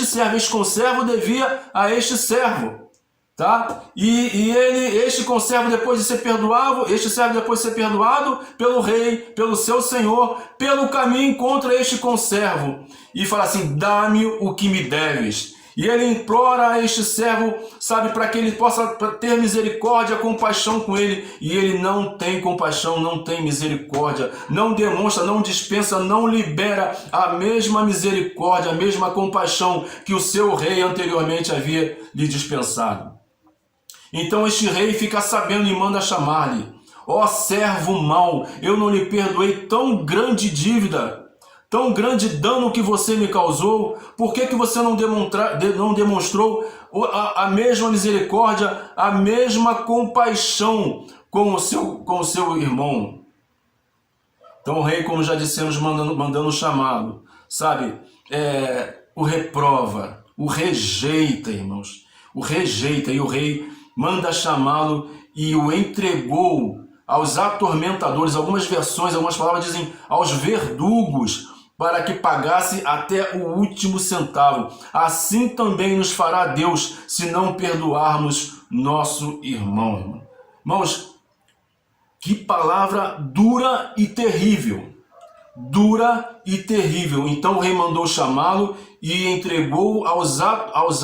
servo, este conservo devia a este servo, tá? Este conservo depois de ser perdoado, este servo depois de ser perdoado pelo rei, pelo seu senhor, pelo caminho encontra este conservo e fala assim: dá-me o que me deves. E ele implora a este servo, sabe, para que ele possa ter misericórdia, compaixão com ele. E ele não tem compaixão, não tem misericórdia, não demonstra, não dispensa, não libera a mesma misericórdia, a mesma compaixão que o seu rei anteriormente havia lhe dispensado. Então este rei fica sabendo e manda chamar-lhe: ó servo mau, eu não lhe perdoei tão grande dívida, tão grande dano que você me causou. Por que você não demonstrou a mesma misericórdia, a mesma compaixão com o seu irmão? Então o rei, como já dissemos, mandando chamá-lo, sabe, o reprova, o rejeita, irmãos, o rejeita, e o rei manda chamá-lo e o entregou aos atormentadores. Algumas versões, algumas palavras dizem aos verdugos, para que pagasse até o último centavo. Assim também nos fará Deus, se não perdoarmos nosso irmão. Irmãos, que palavra dura e terrível. Dura e terrível. Então o rei mandou chamá-lo e entregou aos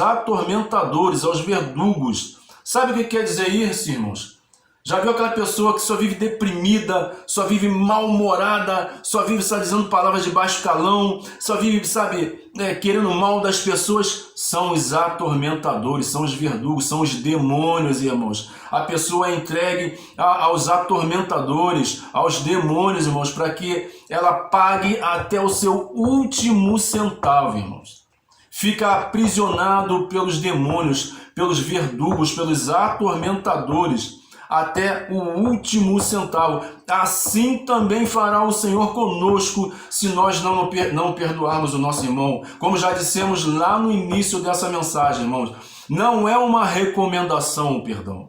atormentadores, aos verdugos. Sabe o que quer dizer isso, irmãos? Já viu aquela pessoa que só vive deprimida, só vive mal-humorada, só vive, sabe, dizendo palavras de baixo calão, só vive, sabe, querendo o mal das pessoas? São os atormentadores, são os verdugos, são os demônios, irmãos. A pessoa é entregue aos atormentadores, aos demônios, irmãos, para que ela pague até o seu último centavo, irmãos. Fica aprisionado pelos demônios, pelos verdugos, pelos atormentadores, até o último centavo. Assim também fará o Senhor conosco, se nós não perdoarmos o nosso irmão. Como já dissemos lá no início dessa mensagem, irmãos, não é uma recomendação o perdão.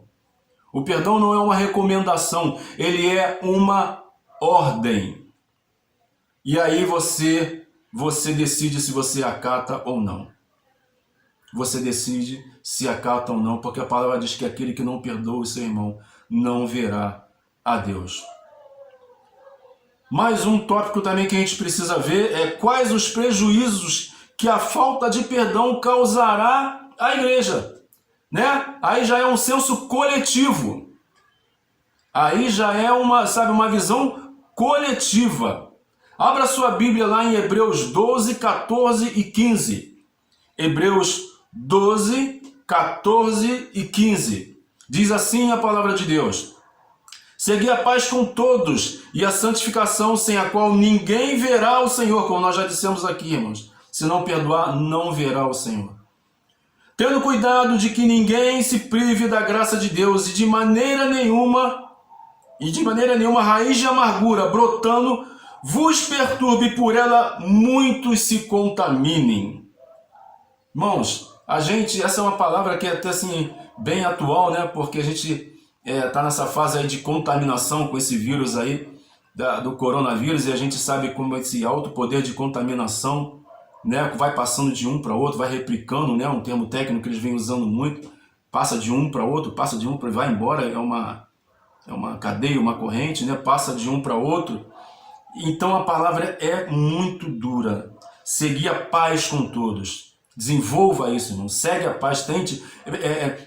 O perdão não é uma recomendação, ele é uma ordem. E aí você decide se você acata ou não. Você decide se acata ou não, porque a palavra diz que aquele que não perdoa o seu irmão não verá a Deus. Mais um tópico também que a gente precisa ver é quais os prejuízos que a falta de perdão causará à igreja, né? Aí já é um senso coletivo. Aí já é uma visão coletiva. Abra sua Bíblia lá em Hebreus 12, 14 e 15. Hebreus 12, 14 e 15. Diz assim a palavra de Deus: segui a paz com todos e a santificação, sem a qual ninguém verá o Senhor, como nós já dissemos aqui, irmãos. Se não perdoar, não verá o Senhor. Tendo cuidado de que ninguém se prive da graça de Deus, e de maneira nenhuma raiz de amargura brotando vos perturbe, por ela muitos se contaminem. Irmãos, essa é uma palavra que é até assim bem atual, né? Porque a gente está nessa fase aí de contaminação com esse vírus aí, do coronavírus, e a gente sabe como esse alto poder de contaminação, né, vai passando de um para outro, vai replicando, né, um termo técnico que eles vêm usando muito, passa de um para outro, vai embora, é uma cadeia, uma corrente, né, passa de um para outro. Então a palavra é muito dura. Segui a paz com todos. Desenvolva isso, irmão. Segue a paz, tente,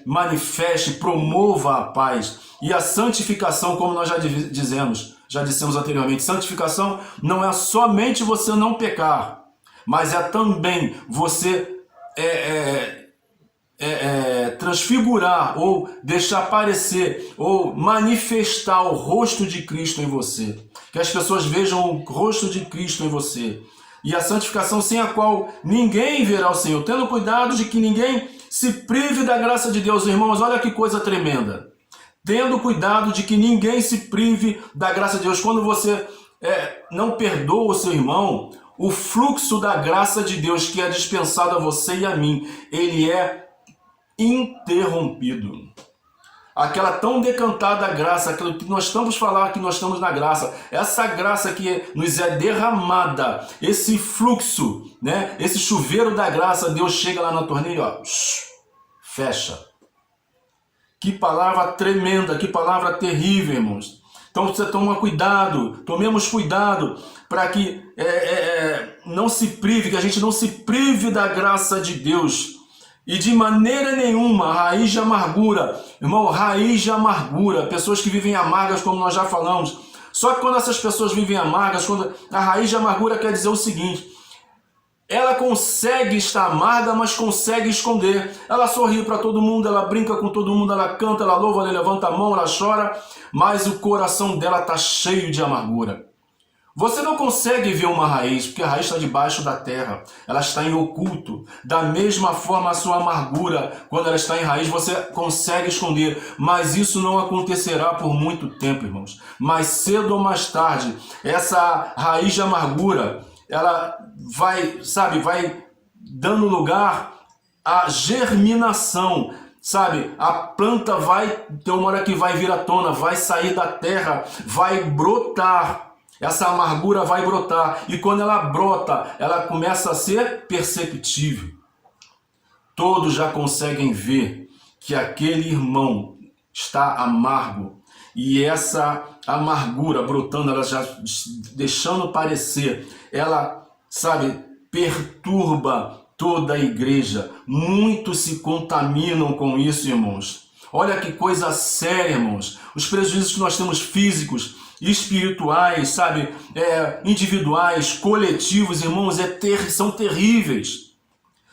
manifeste, promova a paz. E a santificação, como nós já dissemos anteriormente, santificação não é somente você não pecar, mas é também você transfigurar ou deixar aparecer ou manifestar o rosto de Cristo em você. Que as pessoas vejam o rosto de Cristo em você. E a santificação sem a qual ninguém verá o Senhor. Tendo cuidado de que ninguém se prive da graça de Deus. Irmãos, olha que coisa tremenda. Tendo cuidado de que ninguém se prive da graça de Deus. Quando você não perdoa o seu irmão, o fluxo da graça de Deus que é dispensado a você e a mim, ele é interrompido. Aquela tão decantada graça, aquilo que nós estamos falando que nós estamos na graça, essa graça que nos é derramada, esse fluxo, né? Esse chuveiro da graça, Deus chega lá na torneira, ó, fecha. Que palavra tremenda, que palavra terrível, irmãos. Então você toma cuidado, tomemos cuidado para que não se prive, que a gente não se prive da graça de Deus. E de maneira nenhuma, raiz de amargura, irmão, raiz de amargura, pessoas que vivem amargas, como nós já falamos. Só que quando essas pessoas vivem amargas, quando a raiz de amargura quer dizer o seguinte: ela consegue estar amarga, mas consegue esconder. Ela sorri para todo mundo, ela brinca com todo mundo, ela canta, ela louva, ela levanta a mão, ela chora, mas o coração dela está cheio de amargura. Você não consegue ver uma raiz, porque a raiz está debaixo da terra, ela está em oculto. Da mesma forma, a sua amargura, quando ela está em raiz, você consegue esconder, mas isso não acontecerá por muito tempo, irmãos. Mais cedo ou mais tarde, essa raiz de amargura, ela vai dando lugar à germinação, sabe? A planta vai ter uma hora que vai vir à tona, vai sair da terra, vai brotar. Essa amargura vai brotar, e quando ela brota, ela começa a ser perceptível. Todos já conseguem ver que aquele irmão está amargo, e essa amargura brotando, ela já deixando parecer, ela, perturba toda a igreja. Muitos se contaminam com isso, irmãos. Olha que coisa séria, irmãos. Os prejuízos que nós temos físicos, espirituais, individuais, coletivos, irmãos, são terríveis.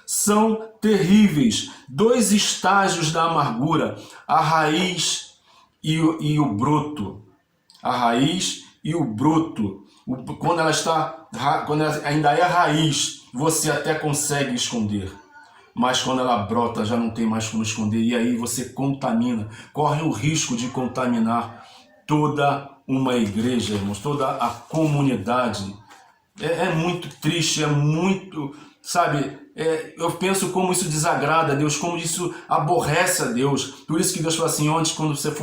São terríveis. 2 estágios da amargura: a raiz e o broto. A raiz e o broto. Quando ela ainda é raiz, você até consegue esconder. Mas quando ela brota, já não tem mais como esconder. E aí você contamina, corre o risco de contaminar toda uma igreja, irmãos, toda a comunidade. É muito triste, é muito, eu penso como isso desagrada a Deus, como isso aborrece a Deus. Por isso que Deus fala assim: antes, quando você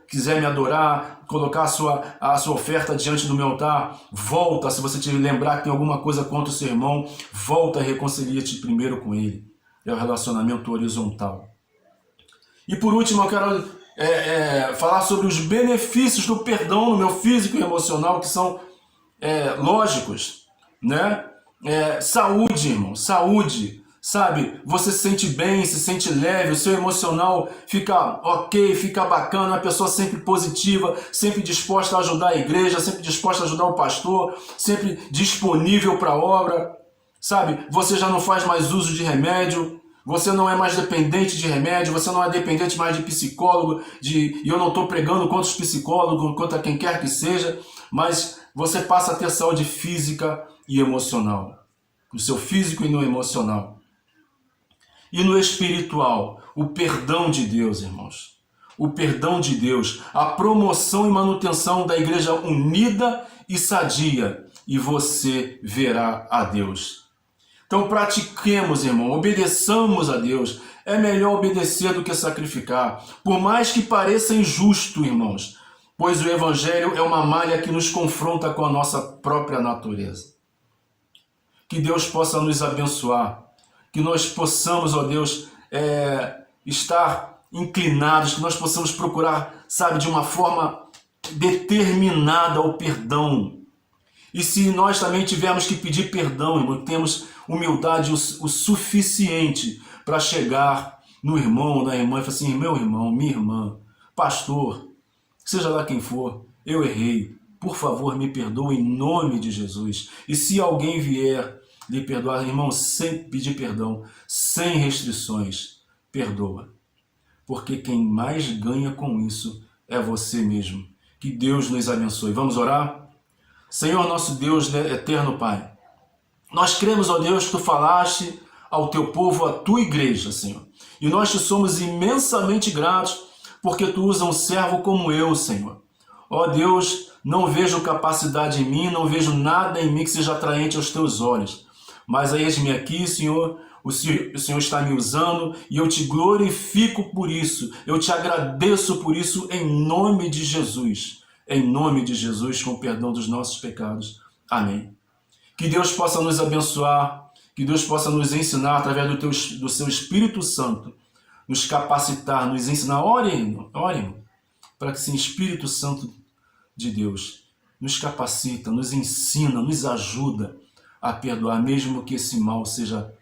quiser me adorar, colocar a sua oferta diante do meu altar, volta, se você te lembrar que tem alguma coisa contra o seu irmão, volta e reconcilia-te primeiro com ele. É o relacionamento horizontal. E por último, eu quero falar sobre os benefícios do perdão no meu físico e emocional, que são lógicos, né? Saúde, irmão, saúde, você se sente bem, se sente leve, o seu emocional fica ok, fica bacana, uma pessoa sempre positiva, sempre disposta a ajudar a igreja, sempre disposta a ajudar o pastor, sempre disponível para a obra, você já não faz mais uso de remédio, você não é mais dependente de remédio, você não é dependente mais de psicólogo, e eu não estou pregando contra os psicólogos, contra quem quer que seja, mas você passa a ter saúde física e emocional. No seu físico e no emocional. E no espiritual, o perdão de Deus, irmãos. O perdão de Deus, a promoção e manutenção da igreja unida e sadia, e você verá a Deus. Então pratiquemos, irmão, obedeçamos a Deus. É melhor obedecer do que sacrificar, por mais que pareça injusto, irmãos, pois o Evangelho é uma malha que nos confronta com a nossa própria natureza. Que Deus possa nos abençoar, que nós possamos, ó Deus, estar inclinados, que nós possamos procurar, de uma forma determinada ao perdão. E se nós também tivermos que pedir perdão, irmão, temos humildade o suficiente para chegar no irmão, na irmã, e falar assim: meu irmão, minha irmã, pastor, seja lá quem for, eu errei, por favor me perdoe em nome de Jesus. E se alguém vier lhe perdoar, irmão, sem pedir perdão, sem restrições, perdoa. Porque quem mais ganha com isso é você mesmo. Que Deus nos abençoe. Vamos orar? Senhor, nosso Deus, né, eterno Pai, nós cremos, ó Deus, que Tu falaste ao Teu povo, à Tua igreja, Senhor. E nós te somos imensamente gratos porque Tu usa um servo como eu, Senhor. Ó Deus, não vejo capacidade em mim, não vejo nada em mim que seja atraente aos Teus olhos. Mas aí eis-me aqui, Senhor, o Senhor está me usando e eu Te glorifico por isso. Eu Te agradeço por isso em nome de Jesus. Em nome de Jesus, com o perdão dos nossos pecados. Amém. Que Deus possa nos abençoar, que Deus possa nos ensinar através do Seu Espírito Santo, nos capacitar, nos ensinar. Orem, para que esse Espírito Santo de Deus nos capacita, nos ensina, nos ajuda a perdoar, mesmo que esse mal seja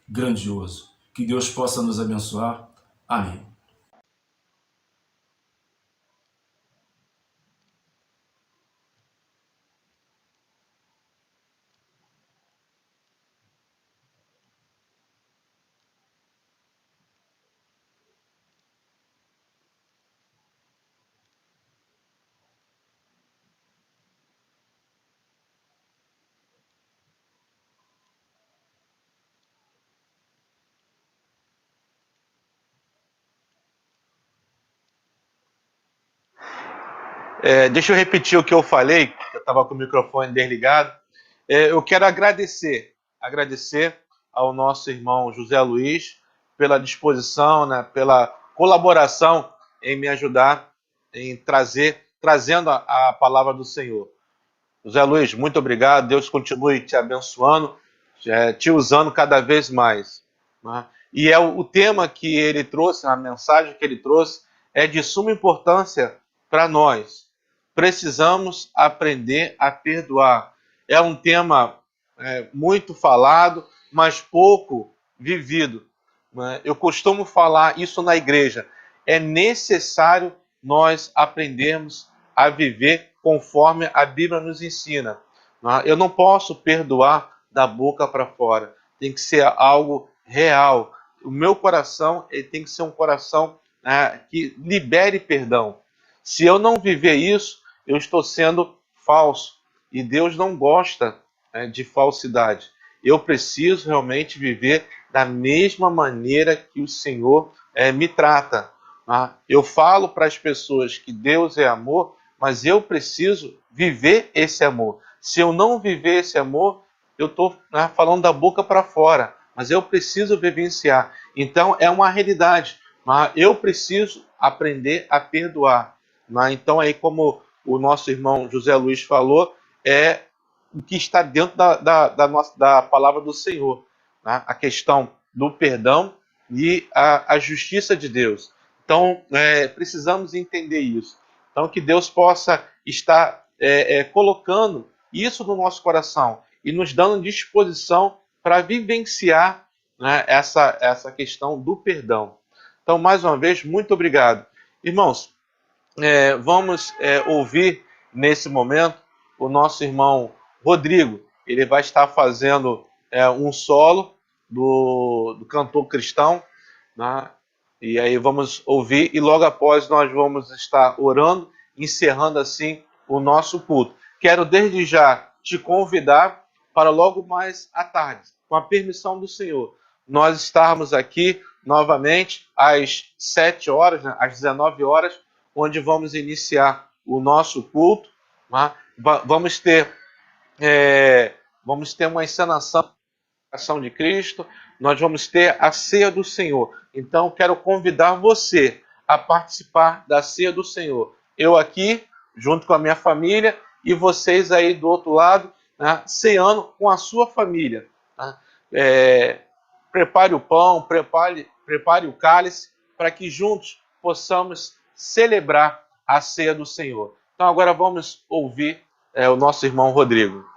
grandioso. Que Deus possa nos abençoar. Amém. Deixa eu repetir o que eu falei, eu estava com o microfone desligado. Eu quero agradecer ao nosso irmão José Luiz pela disposição, né, pela colaboração em me ajudar em trazendo a palavra do Senhor. José Luiz, muito obrigado. Deus continue te abençoando, te usando cada vez mais. Né? E o tema que ele trouxe, a mensagem que ele trouxe, é de suma importância para nós. Precisamos aprender a perdoar. É um tema muito falado, mas pouco vivido. Né? Eu costumo falar isso na igreja. É necessário nós aprendermos a viver conforme a Bíblia nos ensina. Né? Eu não posso perdoar da boca para fora. Tem que ser algo real. O meu coração ele tem que ser um coração que libere perdão. Se eu não viver isso, eu estou sendo falso. E Deus não gosta de falsidade. Eu preciso realmente viver da mesma maneira que o Senhor me trata. Tá? Eu falo para as pessoas que Deus é amor, mas eu preciso viver esse amor. Se eu não viver esse amor, eu estou falando da boca para fora, mas eu preciso vivenciar. Então é uma realidade. Mas eu preciso aprender a perdoar. Então aí como o nosso irmão José Luiz falou, é o que está dentro da palavra do Senhor. Né? A questão do perdão e a justiça de Deus. Então, precisamos entender isso. Então, que Deus possa estar colocando isso no nosso coração e nos dando disposição para vivenciar, né, essa questão do perdão. Então, mais uma vez, muito obrigado. Irmãos, vamos ouvir nesse momento o nosso irmão Rodrigo. Ele vai estar fazendo um solo do cantor cristão, né? E aí vamos ouvir e logo após nós vamos estar orando, encerrando assim o nosso culto. Quero desde já te convidar para logo mais à tarde, com a permissão do Senhor, nós estarmos aqui novamente às 7 horas, né, às 19 horas, onde vamos iniciar o nosso culto. Né? Vamos ter uma encenação ação de Cristo, nós vamos ter a ceia do Senhor. Então, quero convidar você a participar da ceia do Senhor. Eu aqui, junto com a minha família, e vocês aí do outro lado, né, ceando com a sua família. Tá? Prepare o pão, prepare o cálice, para que juntos possamos celebrar a ceia do Senhor. Então, agora vamos ouvir o nosso irmão Rodrigo.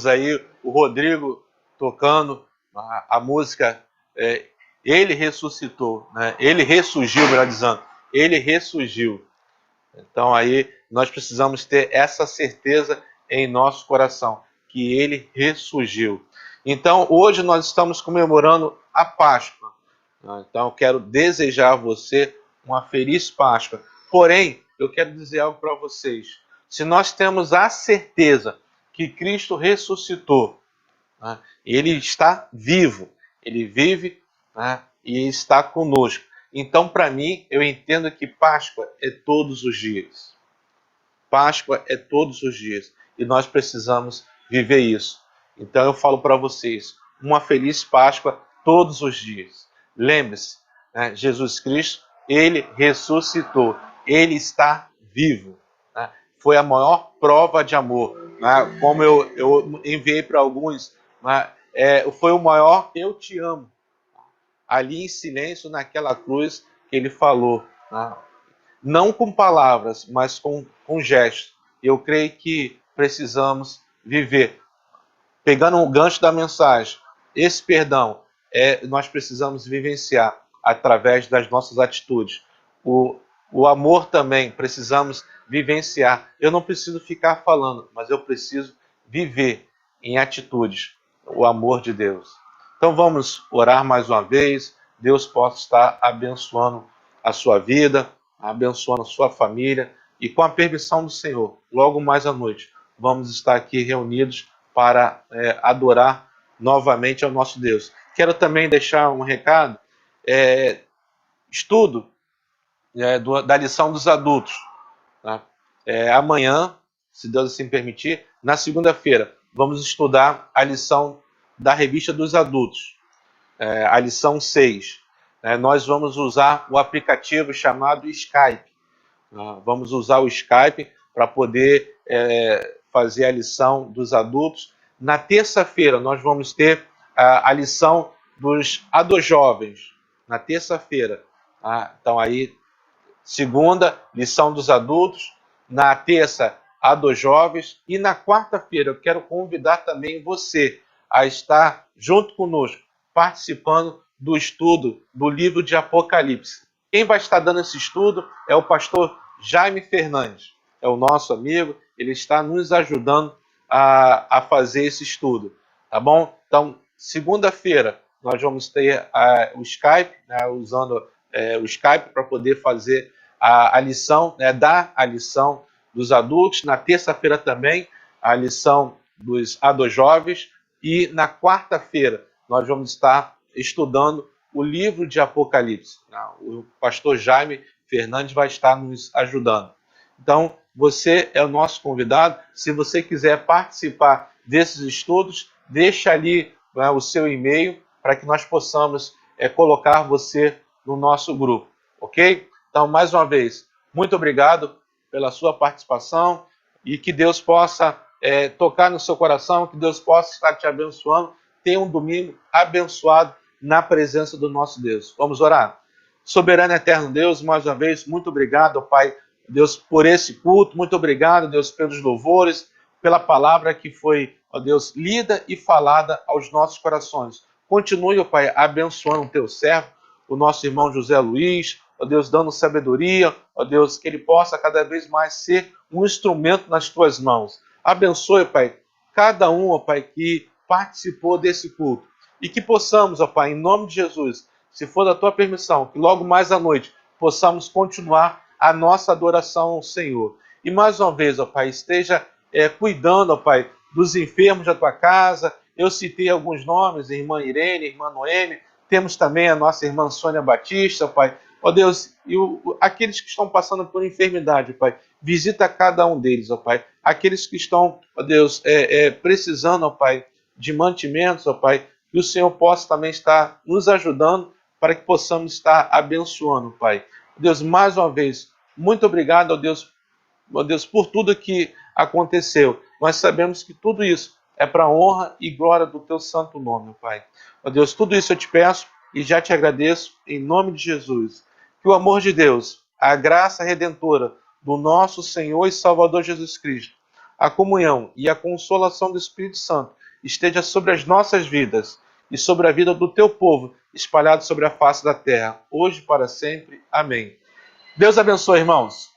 aí o Rodrigo tocando a música Ele Ressuscitou, né? Ele ressurgiu, melhor dizendo, Ele ressurgiu. Então aí nós precisamos ter essa certeza em nosso coração, que Ele ressurgiu. Então hoje nós estamos comemorando a Páscoa. Então eu quero desejar a você uma feliz Páscoa. Porém, eu quero dizer algo para vocês. Se nós temos a certeza que Cristo ressuscitou, né, Ele está vivo, Ele vive, né, e está conosco. Então, para mim, eu entendo que Páscoa é todos os dias. Páscoa é todos os dias. E nós precisamos viver isso. Então, eu falo para vocês, uma feliz Páscoa todos os dias. Lembre-se, né, Jesus Cristo, Ele ressuscitou. Ele está vivo. Né? Foi a maior prova de amor. Né? Como eu enviei para alguns, né? Foi o maior eu te amo. Ali em silêncio, naquela cruz que ele falou. Né? Não com palavras, mas com gestos. Eu creio que precisamos viver. Pegando o gancho da mensagem, esse perdão nós precisamos vivenciar através das nossas atitudes. O amor também precisamos vivenciar. Eu não preciso ficar falando, mas eu preciso viver em atitudes o amor de Deus. Então vamos orar mais uma vez. Deus possa estar abençoando a sua vida, abençoando a sua família. E com a permissão do Senhor, logo mais à noite, vamos estar aqui reunidos para adorar novamente ao nosso Deus. Quero também deixar um recado, estudo da lição dos adultos. Tá? Amanhã, se Deus assim permitir, na segunda-feira, vamos estudar a lição da revista dos adultos, a lição 6. Nós vamos usar o aplicativo chamado Skype. Vamos usar o Skype para poder fazer a lição dos adultos. Na terça-feira, nós vamos ter a lição dos adojovens. Na terça-feira. Então, aí, segunda, lição dos adultos. Na terça, adojovens. E na quarta-feira, eu quero convidar também você a estar junto conosco, participando do estudo do livro de Apocalipse. Quem vai estar dando esse estudo é o pastor Jaime Fernandes. É o nosso amigo, ele está nos ajudando a fazer esse estudo. Tá bom? Então, segunda-feira, nós vamos ter o Skype, né, usando o Skype para poder fazer a lição, dar a lição dos adultos. Na terça-feira também, a lição dos adojovens. E na quarta-feira, nós vamos estar estudando o livro de Apocalipse. O pastor Jaime Fernandes vai estar nos ajudando. Então, você é o nosso convidado. Se você quiser participar desses estudos, deixa ali o seu e-mail para que nós possamos colocar você no nosso grupo, ok? Então, mais uma vez, muito obrigado pela sua participação e que Deus possa tocar no seu coração, que Deus possa estar te abençoando. Tenha um domingo abençoado na presença do nosso Deus. Vamos orar? Soberano e eterno Deus, mais uma vez, muito obrigado, Pai, Deus, por esse culto. Muito obrigado, Deus, pelos louvores, pela palavra que foi, ó Deus, lida e falada aos nossos corações. Continue, ó Pai, abençoando o teu servo, o nosso irmão José Luiz, ó Deus, dando sabedoria, ó Deus, que ele possa cada vez mais ser um instrumento nas tuas mãos. Abençoe, Pai, cada um, ó Pai, que participou desse culto. E que possamos, ó Pai, em nome de Jesus, se for da tua permissão, que logo mais à noite possamos continuar a nossa adoração ao Senhor. E mais uma vez, ó Pai, esteja cuidando, ó Pai, dos enfermos da tua casa. Eu citei alguns nomes, irmã Irene, irmã Noemi, temos também a nossa irmã Sônia Batista, ó Pai. Ó Deus, e aqueles que estão passando por enfermidade, ó Pai, visita cada um deles, ó Pai. Aqueles que estão, ó Deus, precisando, ó Pai, de mantimentos, ó Pai, que o Senhor possa também estar nos ajudando para que possamos estar abençoando, Pai. Deus, mais uma vez, muito obrigado, ó Deus, por tudo que aconteceu. Nós sabemos que tudo isso é para a honra e glória do teu santo nome, Pai. Ó Deus, tudo isso eu te peço e já te agradeço em nome de Jesus. Que o amor de Deus, a graça redentora do nosso Senhor e Salvador Jesus Cristo, a comunhão e a consolação do Espírito Santo esteja sobre as nossas vidas e sobre a vida do teu povo, espalhado sobre a face da terra, hoje e para sempre. Amém. Deus abençoe, irmãos.